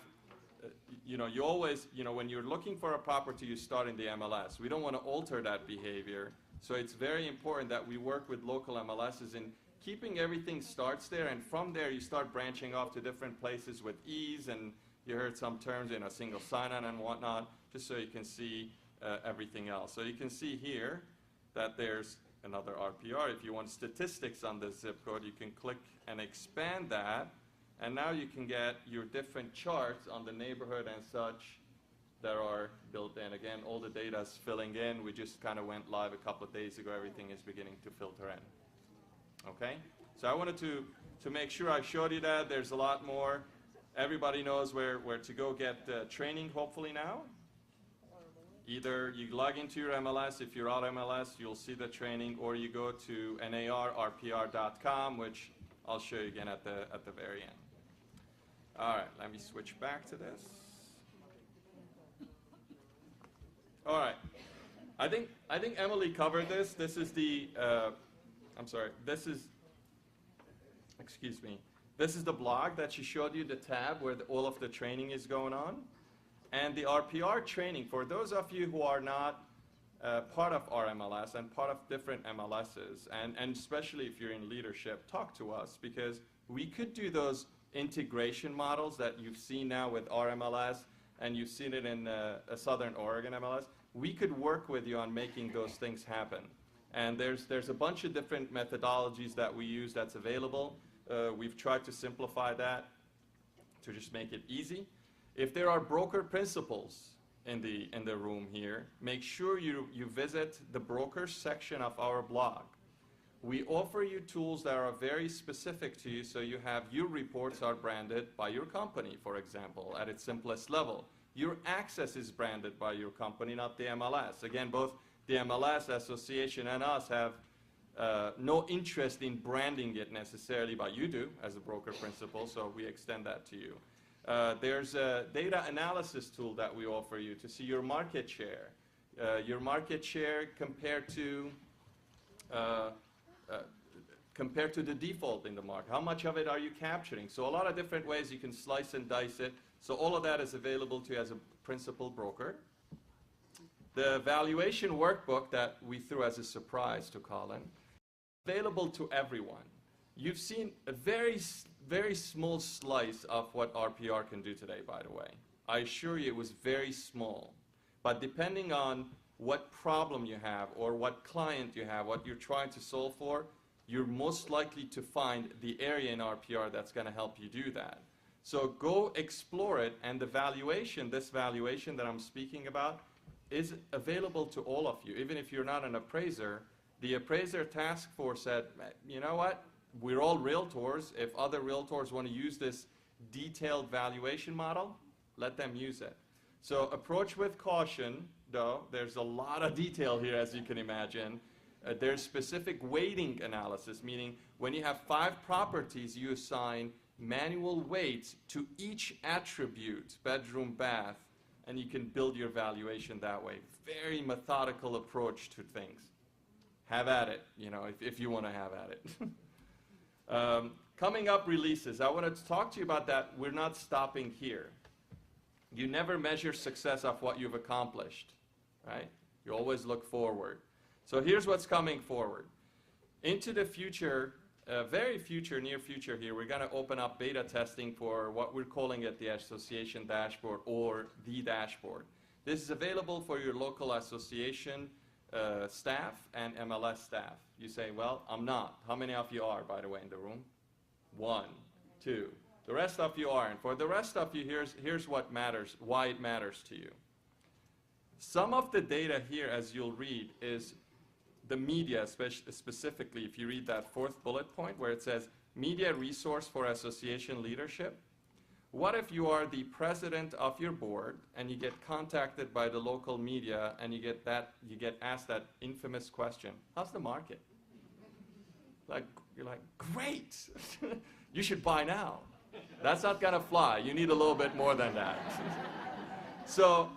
you always, when you're looking for a property, you start in the MLS. We don't want to alter that behavior. So it's very important that we work with local MLSs in keeping everything starts there, and from there you start branching off to different places with ease, and you heard some terms, single sign-on and whatnot, just so you can see everything else. So you can see here that there's another RPR. If you want statistics on this zip code, you can click and expand that. And now you can get your different charts on the neighborhood and such that are built in. Again, all the data is filling in. We just kind of went live a couple of days ago. Everything is beginning to filter in. Okay? So I wanted to make sure I showed you that. There's a lot more. Everybody knows where to go get training, hopefully now. Either you log into your MLS. If you're on MLS, you'll see the training, or you go to narrpr.com, which I'll show you again at the very end. All right, let me switch back to this. All right, I think Emily covered this. This is the, this is the blog that she showed you, the tab where all of the training is going on. And the RPR training, for those of you who are not part of RMLS and part of different MLSs, and especially if you're in leadership, talk to us, because we could do those integration models that you've seen now with RMLS, and you've seen it in a Southern Oregon MLS. we could work with you on making those things happen. And there's a bunch of different methodologies that we use that's available. We've tried to simplify that to just make it easy. If there are broker principals in the room here, make sure you visit the brokers section of our blog. We offer you tools that are very specific to you, so you have your reports are branded by your company, for example, at its simplest level. Your access is branded by your company, not the MLS. Again, both the MLS Association and us have no interest in branding it necessarily, but you do as a broker principal, so we extend that to you. There's a data analysis tool that we offer you to see your market share compared to the default in the market. How much of it are you capturing? So a lot of different ways you can slice and dice it. So all of that is available to you as a principal broker. The valuation workbook that we threw as a surprise to Colin, available to everyone. You've seen a very small slice of what RPR can do today, by the way. I assure you it was very small. But depending on what problem you have or what client you have, what you're trying to solve for, you're most likely to find the area in RPR that's going to help you do that. So go explore it, and the valuation, this valuation that I'm speaking about, is available to all of you. Even if you're not an appraiser, the appraiser task force said, you know what, we're all realtors. If other realtors want to use this detailed valuation model, let them use it. So approach with caution, though. There's a lot of detail here, as you can imagine. There's specific weighting analysis, meaning when you have 5 properties, you assign manual weights to each attribute, bedroom, bath, and you can build your valuation that way. Very methodical approach to things. Have at it, you know, if you want to have at it. Coming up releases, I wanted to talk to you about that. We're not stopping here. You never measure success off what you've accomplished, right? You always look forward. So here's what's coming forward. Into the future, very future, near future here, we're going to open up beta testing for what we're calling it the association dashboard or the dashboard. This is available for your local association staff and MLS staff. You say, well, I'm not. How many of you are, by the way, in the room? 1, 2. The rest of you aren't. For the rest of you, here's what matters, why it matters to you. Some of the data here, as you'll read, is the media, specifically, if you read that 4th bullet point where it says media resource for association leadership. What if you are the president of your board and you get contacted by the local media and you get asked that infamous question, how's the market? You're like, great, you should buy now. That's not gonna fly. You need a little bit more than that. So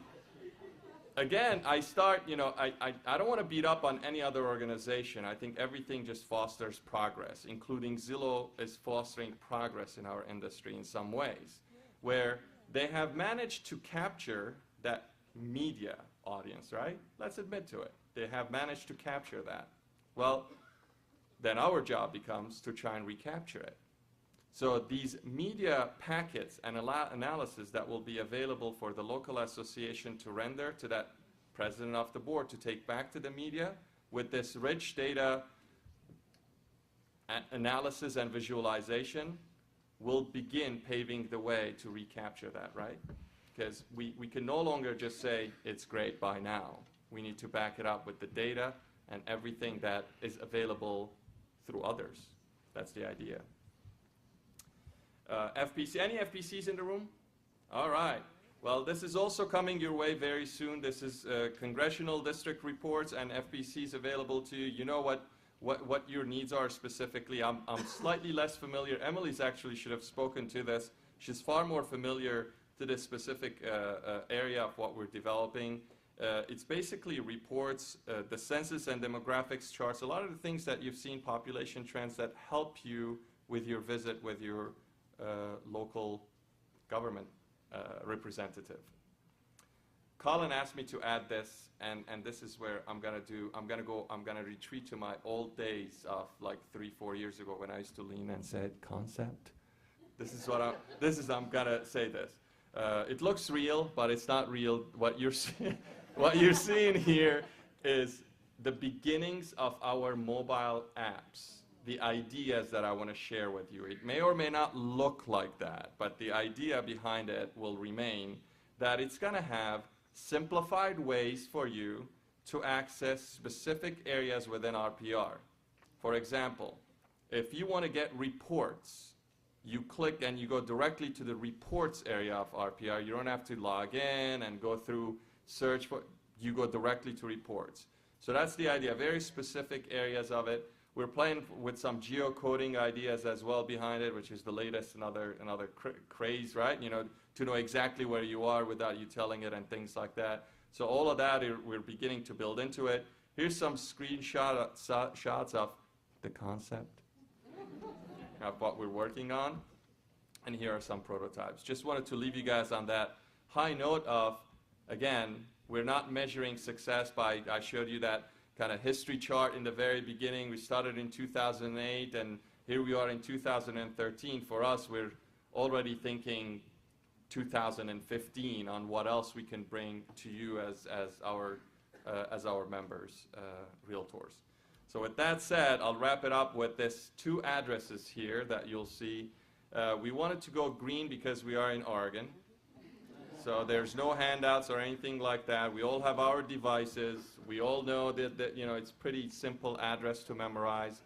again, I don't want to beat up on any other organization. I think everything just fosters progress, including Zillow is fostering progress in our industry in some ways, where they have managed to capture that media audience, right? Let's admit to it. They have managed to capture that. Well, then our job becomes to try and recapture it. So these media packets and analysis that will be available for the local association to render to that president of the board to take back to the media with this rich data analysis and visualization will begin paving the way to recapture that, right? Because we can no longer just say it's great by now. We need to back it up with the data and everything that is available through others. That's the idea. FPC, any FPCs in the room? All right. Well, this is also coming your way very soon. This is congressional district reports and FPCs available to you. You know what your needs are specifically. I'm slightly less familiar. Emily's actually should have spoken to this. She's far more familiar to this specific area of what we're developing. It's basically reports, the census and demographics charts, a lot of the things that you've seen, population trends that help you with your visit with your local government representative. Colin asked me to add this, and this is where I'm gonna retreat to my old days of like 3-4 years ago when I used to lean and said concept. I'm gonna say this. It looks real, but it's not real. What you're seeing, What you're seeing here is the beginnings of our mobile apps, the ideas that I want to share with you. It may or may not look like that, but the idea behind it will remain that it's going to have simplified ways for you to access specific areas within RPR. For example, if you want to get reports, you click and you go directly to the reports area of RPR. You don't have to log in and go through search for, you go directly to reports. So that's the idea, very specific areas of it. We're playing with some geocoding ideas as well behind it, which is the latest, another craze, right? You know, to know exactly where you are without you telling it and things like that. So all of that we're beginning to build into it. Here's some shots of the concept of what we're working on. And here are some prototypes. Just wanted to leave you guys on that high note of, again, we're not measuring success by, I showed you that kind of history chart in the very beginning. We started in 2008, and here we are in 2013. For us, we're already thinking 2015 on what else we can bring to you as our members, Realtors. So with that said, I'll wrap it up with this 2 addresses here that you'll see. We wanted to go green because we are in Oregon. So there's no handouts or anything like that. We all have our devices. We all know that you know, it's pretty simple address to memorize.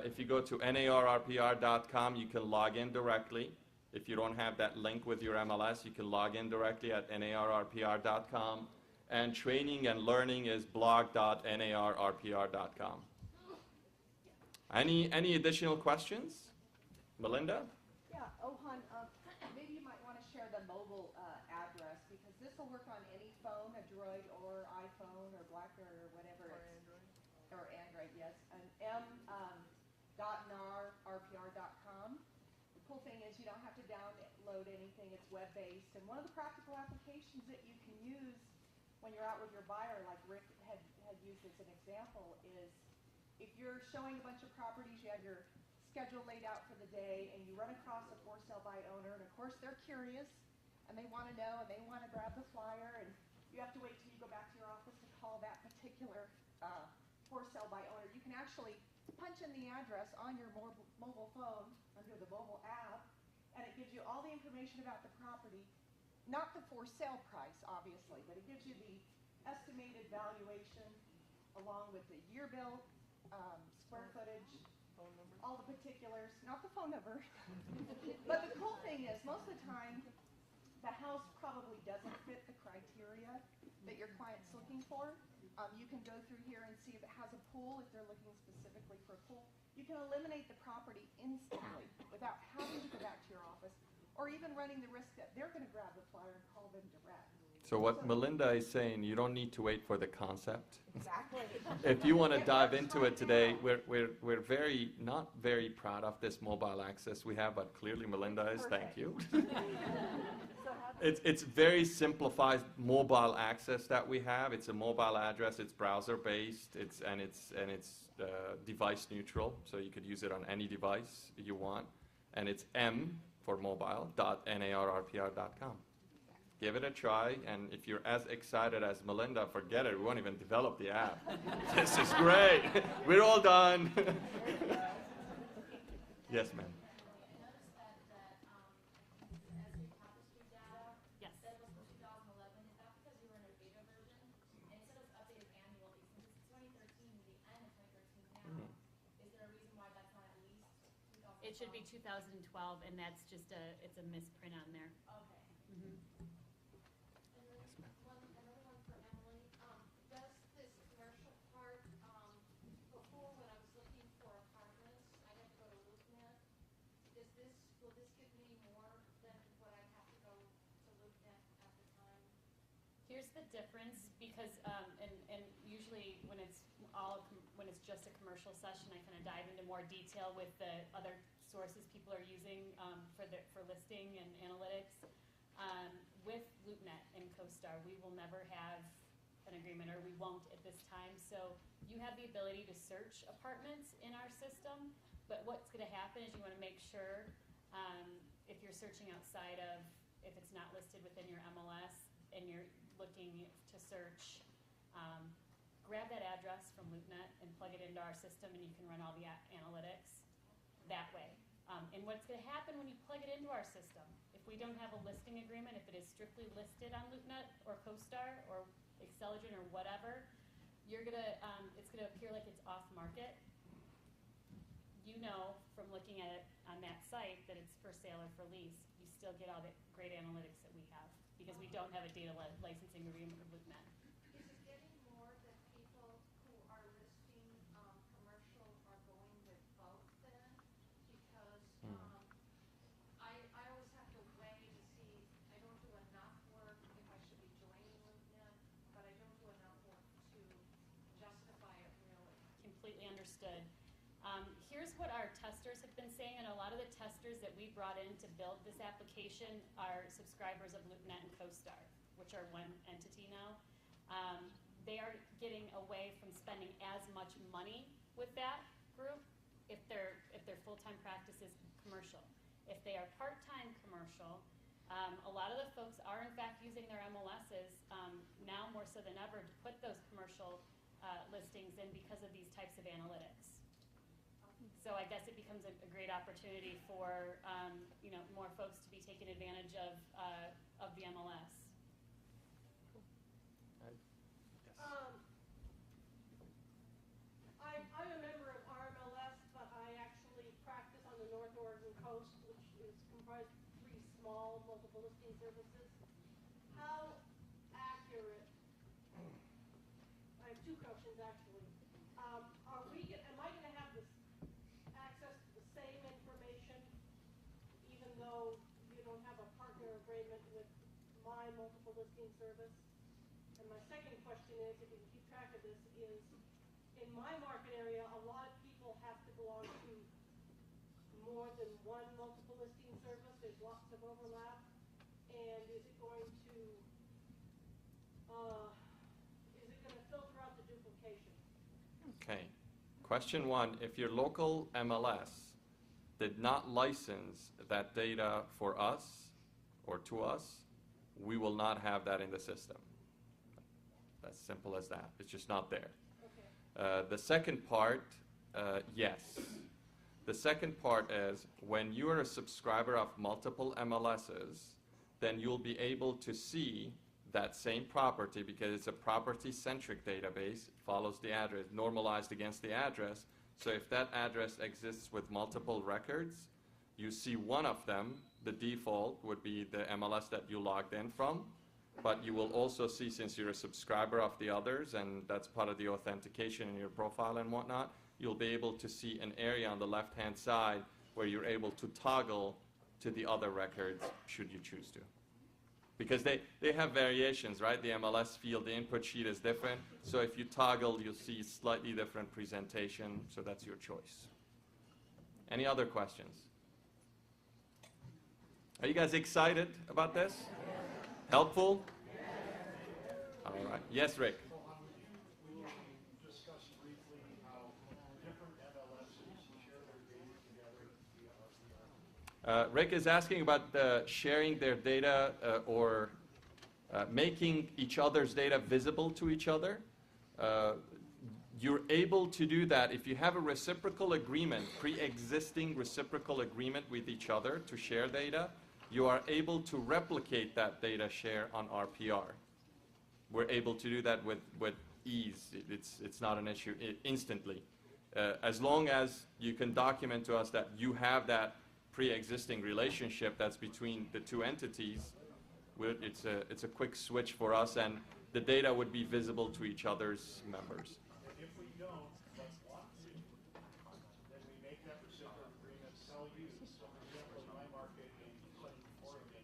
If you go to narrpr.com, you can log in directly. If you don't have that link with your MLS, you can log in directly at narrpr.com. And training and learning is blog.narrpr.com. Any additional questions? Melinda? Yeah, Ohan, maybe you might want to share the mobile address, because this will work on any phone, Android or iPhone or BlackBerry or whatever. Or Android, yes. And m.narrpr.com. The cool thing is you don't have to download anything. It's web-based. And one of the practical applications that you can use when you're out with your buyer, like Rick had used as an example, is if you're showing a bunch of properties, you have your schedule laid out for the day, and you run across a for sale by owner, and of course they're curious, and they want to know, and they want to grab the flyer, and you have to wait till you go back to your office to call that particular for sale by owner. You can actually punch in the address on your mobile phone under the mobile app, and it gives you all the information about the property. Not the for sale price, obviously, but it gives you the estimated valuation along with the year bill, square footage, all the particulars, not the phone number. But the cool thing is, most of the time, the house probably doesn't fit the criteria that your client's looking for. You can go through here and see if it has a pool, if they're looking specifically for a pool. You can eliminate the property instantly without having to go back to your office, or even running the risk that they're going to grab the flyer and call them direct. So what Melinda is saying, you don't need to wait for the concept. Exactly. If you want to dive into it today, we're not very proud of this mobile access we have, but clearly Melinda is. Thank you. It's very simplified mobile access that we have. It's a mobile address. It's browser based. It's device neutral, so you could use it on any device you want. And it's m for mobile.narrpr.com. Give it a try, and if you're as excited as Melinda, forget it. We won't even develop the app. This is great. We're all done. Yes, ma'am. I noticed that as you have this new data, Yes. that was from 2011. Is that because you were in a beta version? And it said it was updated annually. Since it's 2013, the end of 2013 now, is there a reason why that's not at least 2012? It should be 2012, and that's just it's a misprint on there. Okay. Mhm. And then another one for Emily. Does this commercial part, before when I was looking for apartments, I had to go to LoopNet. Will this give me more than what I have to go to LoopNet at the time? Here's the difference, because and usually when it's just a commercial session, I kind of dive into more detail with the other sources people are using for listing and analytics. With LoopNet and CoStar, we will never have an agreement, or we won't at this time. So you have the ability to search apartments in our system, but what's going to happen is you want to make sure if you're searching outside of, if it's not listed within your MLS and you're looking to search, grab that address from LoopNet and plug it into our system, and you can run all the analytics that way. And what's going to happen when you plug it into our system, if we don't have a listing agreement, if it is strictly listed on LoopNet or CoStar or Xceligent or whatever, you're gonna, it's going to appear like it's off market. You know from looking at it on that site that it's for sale or for lease. You still get all the great analytics that we have because we don't have a data licensing agreement with LoopNet. Is it getting more that people who are listing commercial are going with both then? Because I always have to weigh to see, I don't do enough work if I should be joining LoopNet, but I don't do enough work to justify it really. Completely understood. Here's what our testers have been saying, and a lot of the testers that we brought in to build this application are subscribers of LoopNet and CoStar, which are one entity now. They are getting away from spending as much money with that group if their full-time practice is commercial. If they are part-time commercial, a lot of the folks are in fact using their MLSs now more so than ever to put those commercial listings in because of these types of analytics. So I guess it becomes a great opportunity for more folks to be taking advantage of the MLS. I'm a member of RMLS, but I actually practice on the North Oregon coast, which is comprised of 3 small multiple listing services. How accurate? I have 2 questions actually. Am I going to have this access to the same information, even though you don't have a partner agreement with my multiple listing service? And my second question is, if you can keep track of this, is in my market area, a lot of people have to belong to more than one multiple listing service. There's lots of overlap. And is it going to filter out the duplication? Okay. Question 1, if your local MLS did not license that data for us or to us, we will not have that in the system. As simple as that. It's just not there. Okay. The second part, yes. The second part is when you are a subscriber of multiple MLSs, then you'll be able to see that same property because it's a property-centric database. It follows the address, normalized against the address. So if that address exists with multiple records, you see one of them, the default would be the MLS that you logged in from. But you will also see, since you're a subscriber of the others, and that's part of the authentication in your profile and whatnot, you'll be able to see an area on the left-hand side where you're able to toggle to the other records should you choose to. Because they have variations, right? The MLS field, the input sheet is different. So if you toggle, you'll see slightly different presentation. So that's your choice. Any other questions? Are you guys excited about this? Helpful? All right. Yes, Rick. We discussed briefly how different MLSs share their data together via RPR. Rick is asking about sharing their data or making each other's data visible to each other. You're able to do that if you have a reciprocal agreement, pre-existing reciprocal agreement with each other to share data. You are able to replicate that data share on RPR. We're able to do that with ease. It's not an issue instantly. As long as you can document to us that you have that pre-existing relationship that's between the 2 entities, it's a quick switch for us, and the data would be visible to each other's members. If we don't, but want to, then we make that reciprocal agreement, sell you. So for example, in my market in Oregon,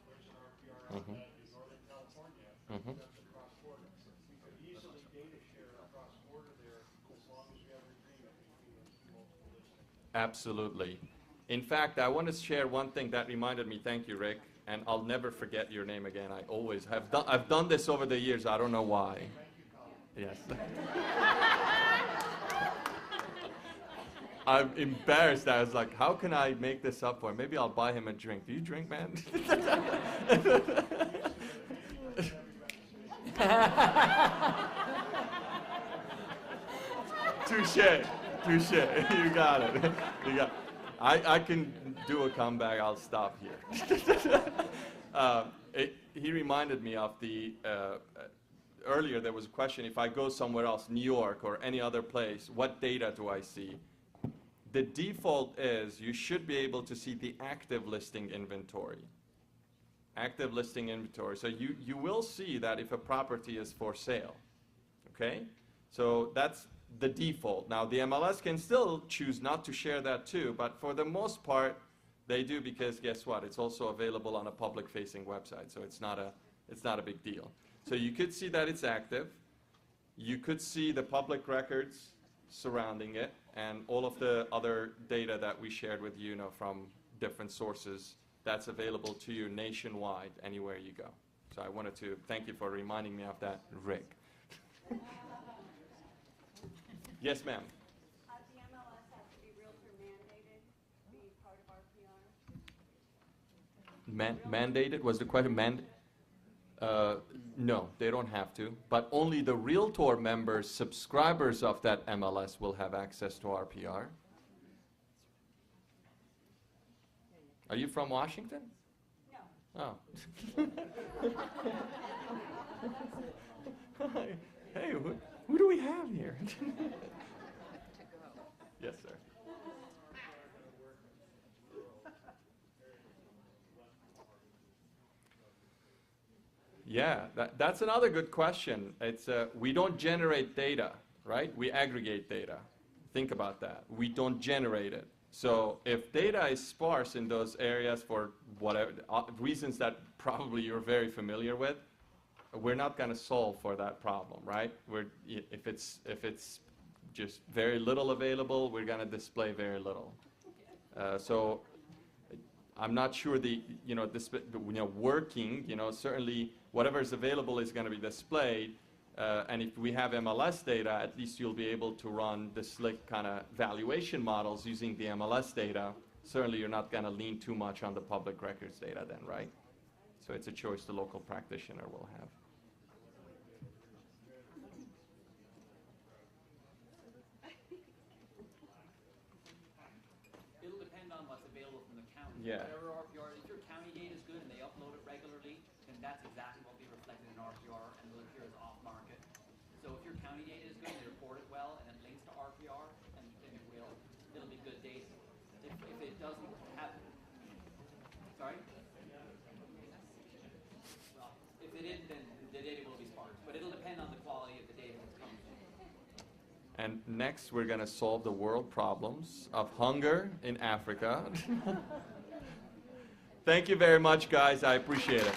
there's an RPR outlet in Northern California that's across border. We could easily data share across border there as long as we have an agreement between the 2 multiple listings. Absolutely. In fact, I want to share one thing that reminded me. Thank you, Rick. And I'll never forget your name again. I always have done. I've done this over the years. I don't know why. Yes. I'm embarrassed. I was like, how can I make this up for him? Maybe I'll buy him a drink. Do you drink, man? Touche, touche. You got it. You got. I can do a comeback. I'll stop here. He reminded me of the earlier. There was a question: if I go somewhere else, New York or any other place, what data do I see? The default is you should be able to see the active listing inventory. Active listing inventory. So you will see that if a property is for sale. Okay? So that's the default. Now the MLS can still choose not to share that too, but for the most part they do, because guess what? It's also available on a public facing website, so it's not a big deal. So you could see that it's active. You could see the public records surrounding it and all of the other data that we shared with you, from different sources. That's available to you nationwide, anywhere you go. So I wanted to thank you for reminding me of that, Rick. Yes, ma'am. The MLS has to be realtor mandated to be part of RPR? Mandated? Was the question no, they don't have to. But only the Realtor members, subscribers of that MLS, will have access to RPR. Are you from Washington? No. Oh. Hey, who do we have here? Yes, sir. Yeah, that's another good question. It's we don't generate data, right? We aggregate data. Think about that. We don't generate it. So if data is sparse in those areas for whatever reasons that probably you're very familiar with, we're not going to solve for that problem, right? If it's just very little available, we're going to display very little. So I'm not sure working, certainly whatever is available is going to be displayed. And if we have MLS data, at least you'll be able to run the slick kind of valuation models using the MLS data. Certainly you're not going to lean too much on the public records data then, right? So it's a choice the local practitioner will have. It'll depend on what's available from the county. Yeah. Whatever RPR, if your county data is good and they upload it regularly, then that's exactly what will be reflected in RPR and will appear as off-market. So if your county data is good and they report it well and it links to RPR, then it'll be good data. If it doesn't have, sorry? Well, if it isn't, then the data will be sparse, but it'll depend on the quality of the data that's coming in. And next, we're going to solve the world problems of hunger in Africa. Thank you very much, guys. I appreciate it.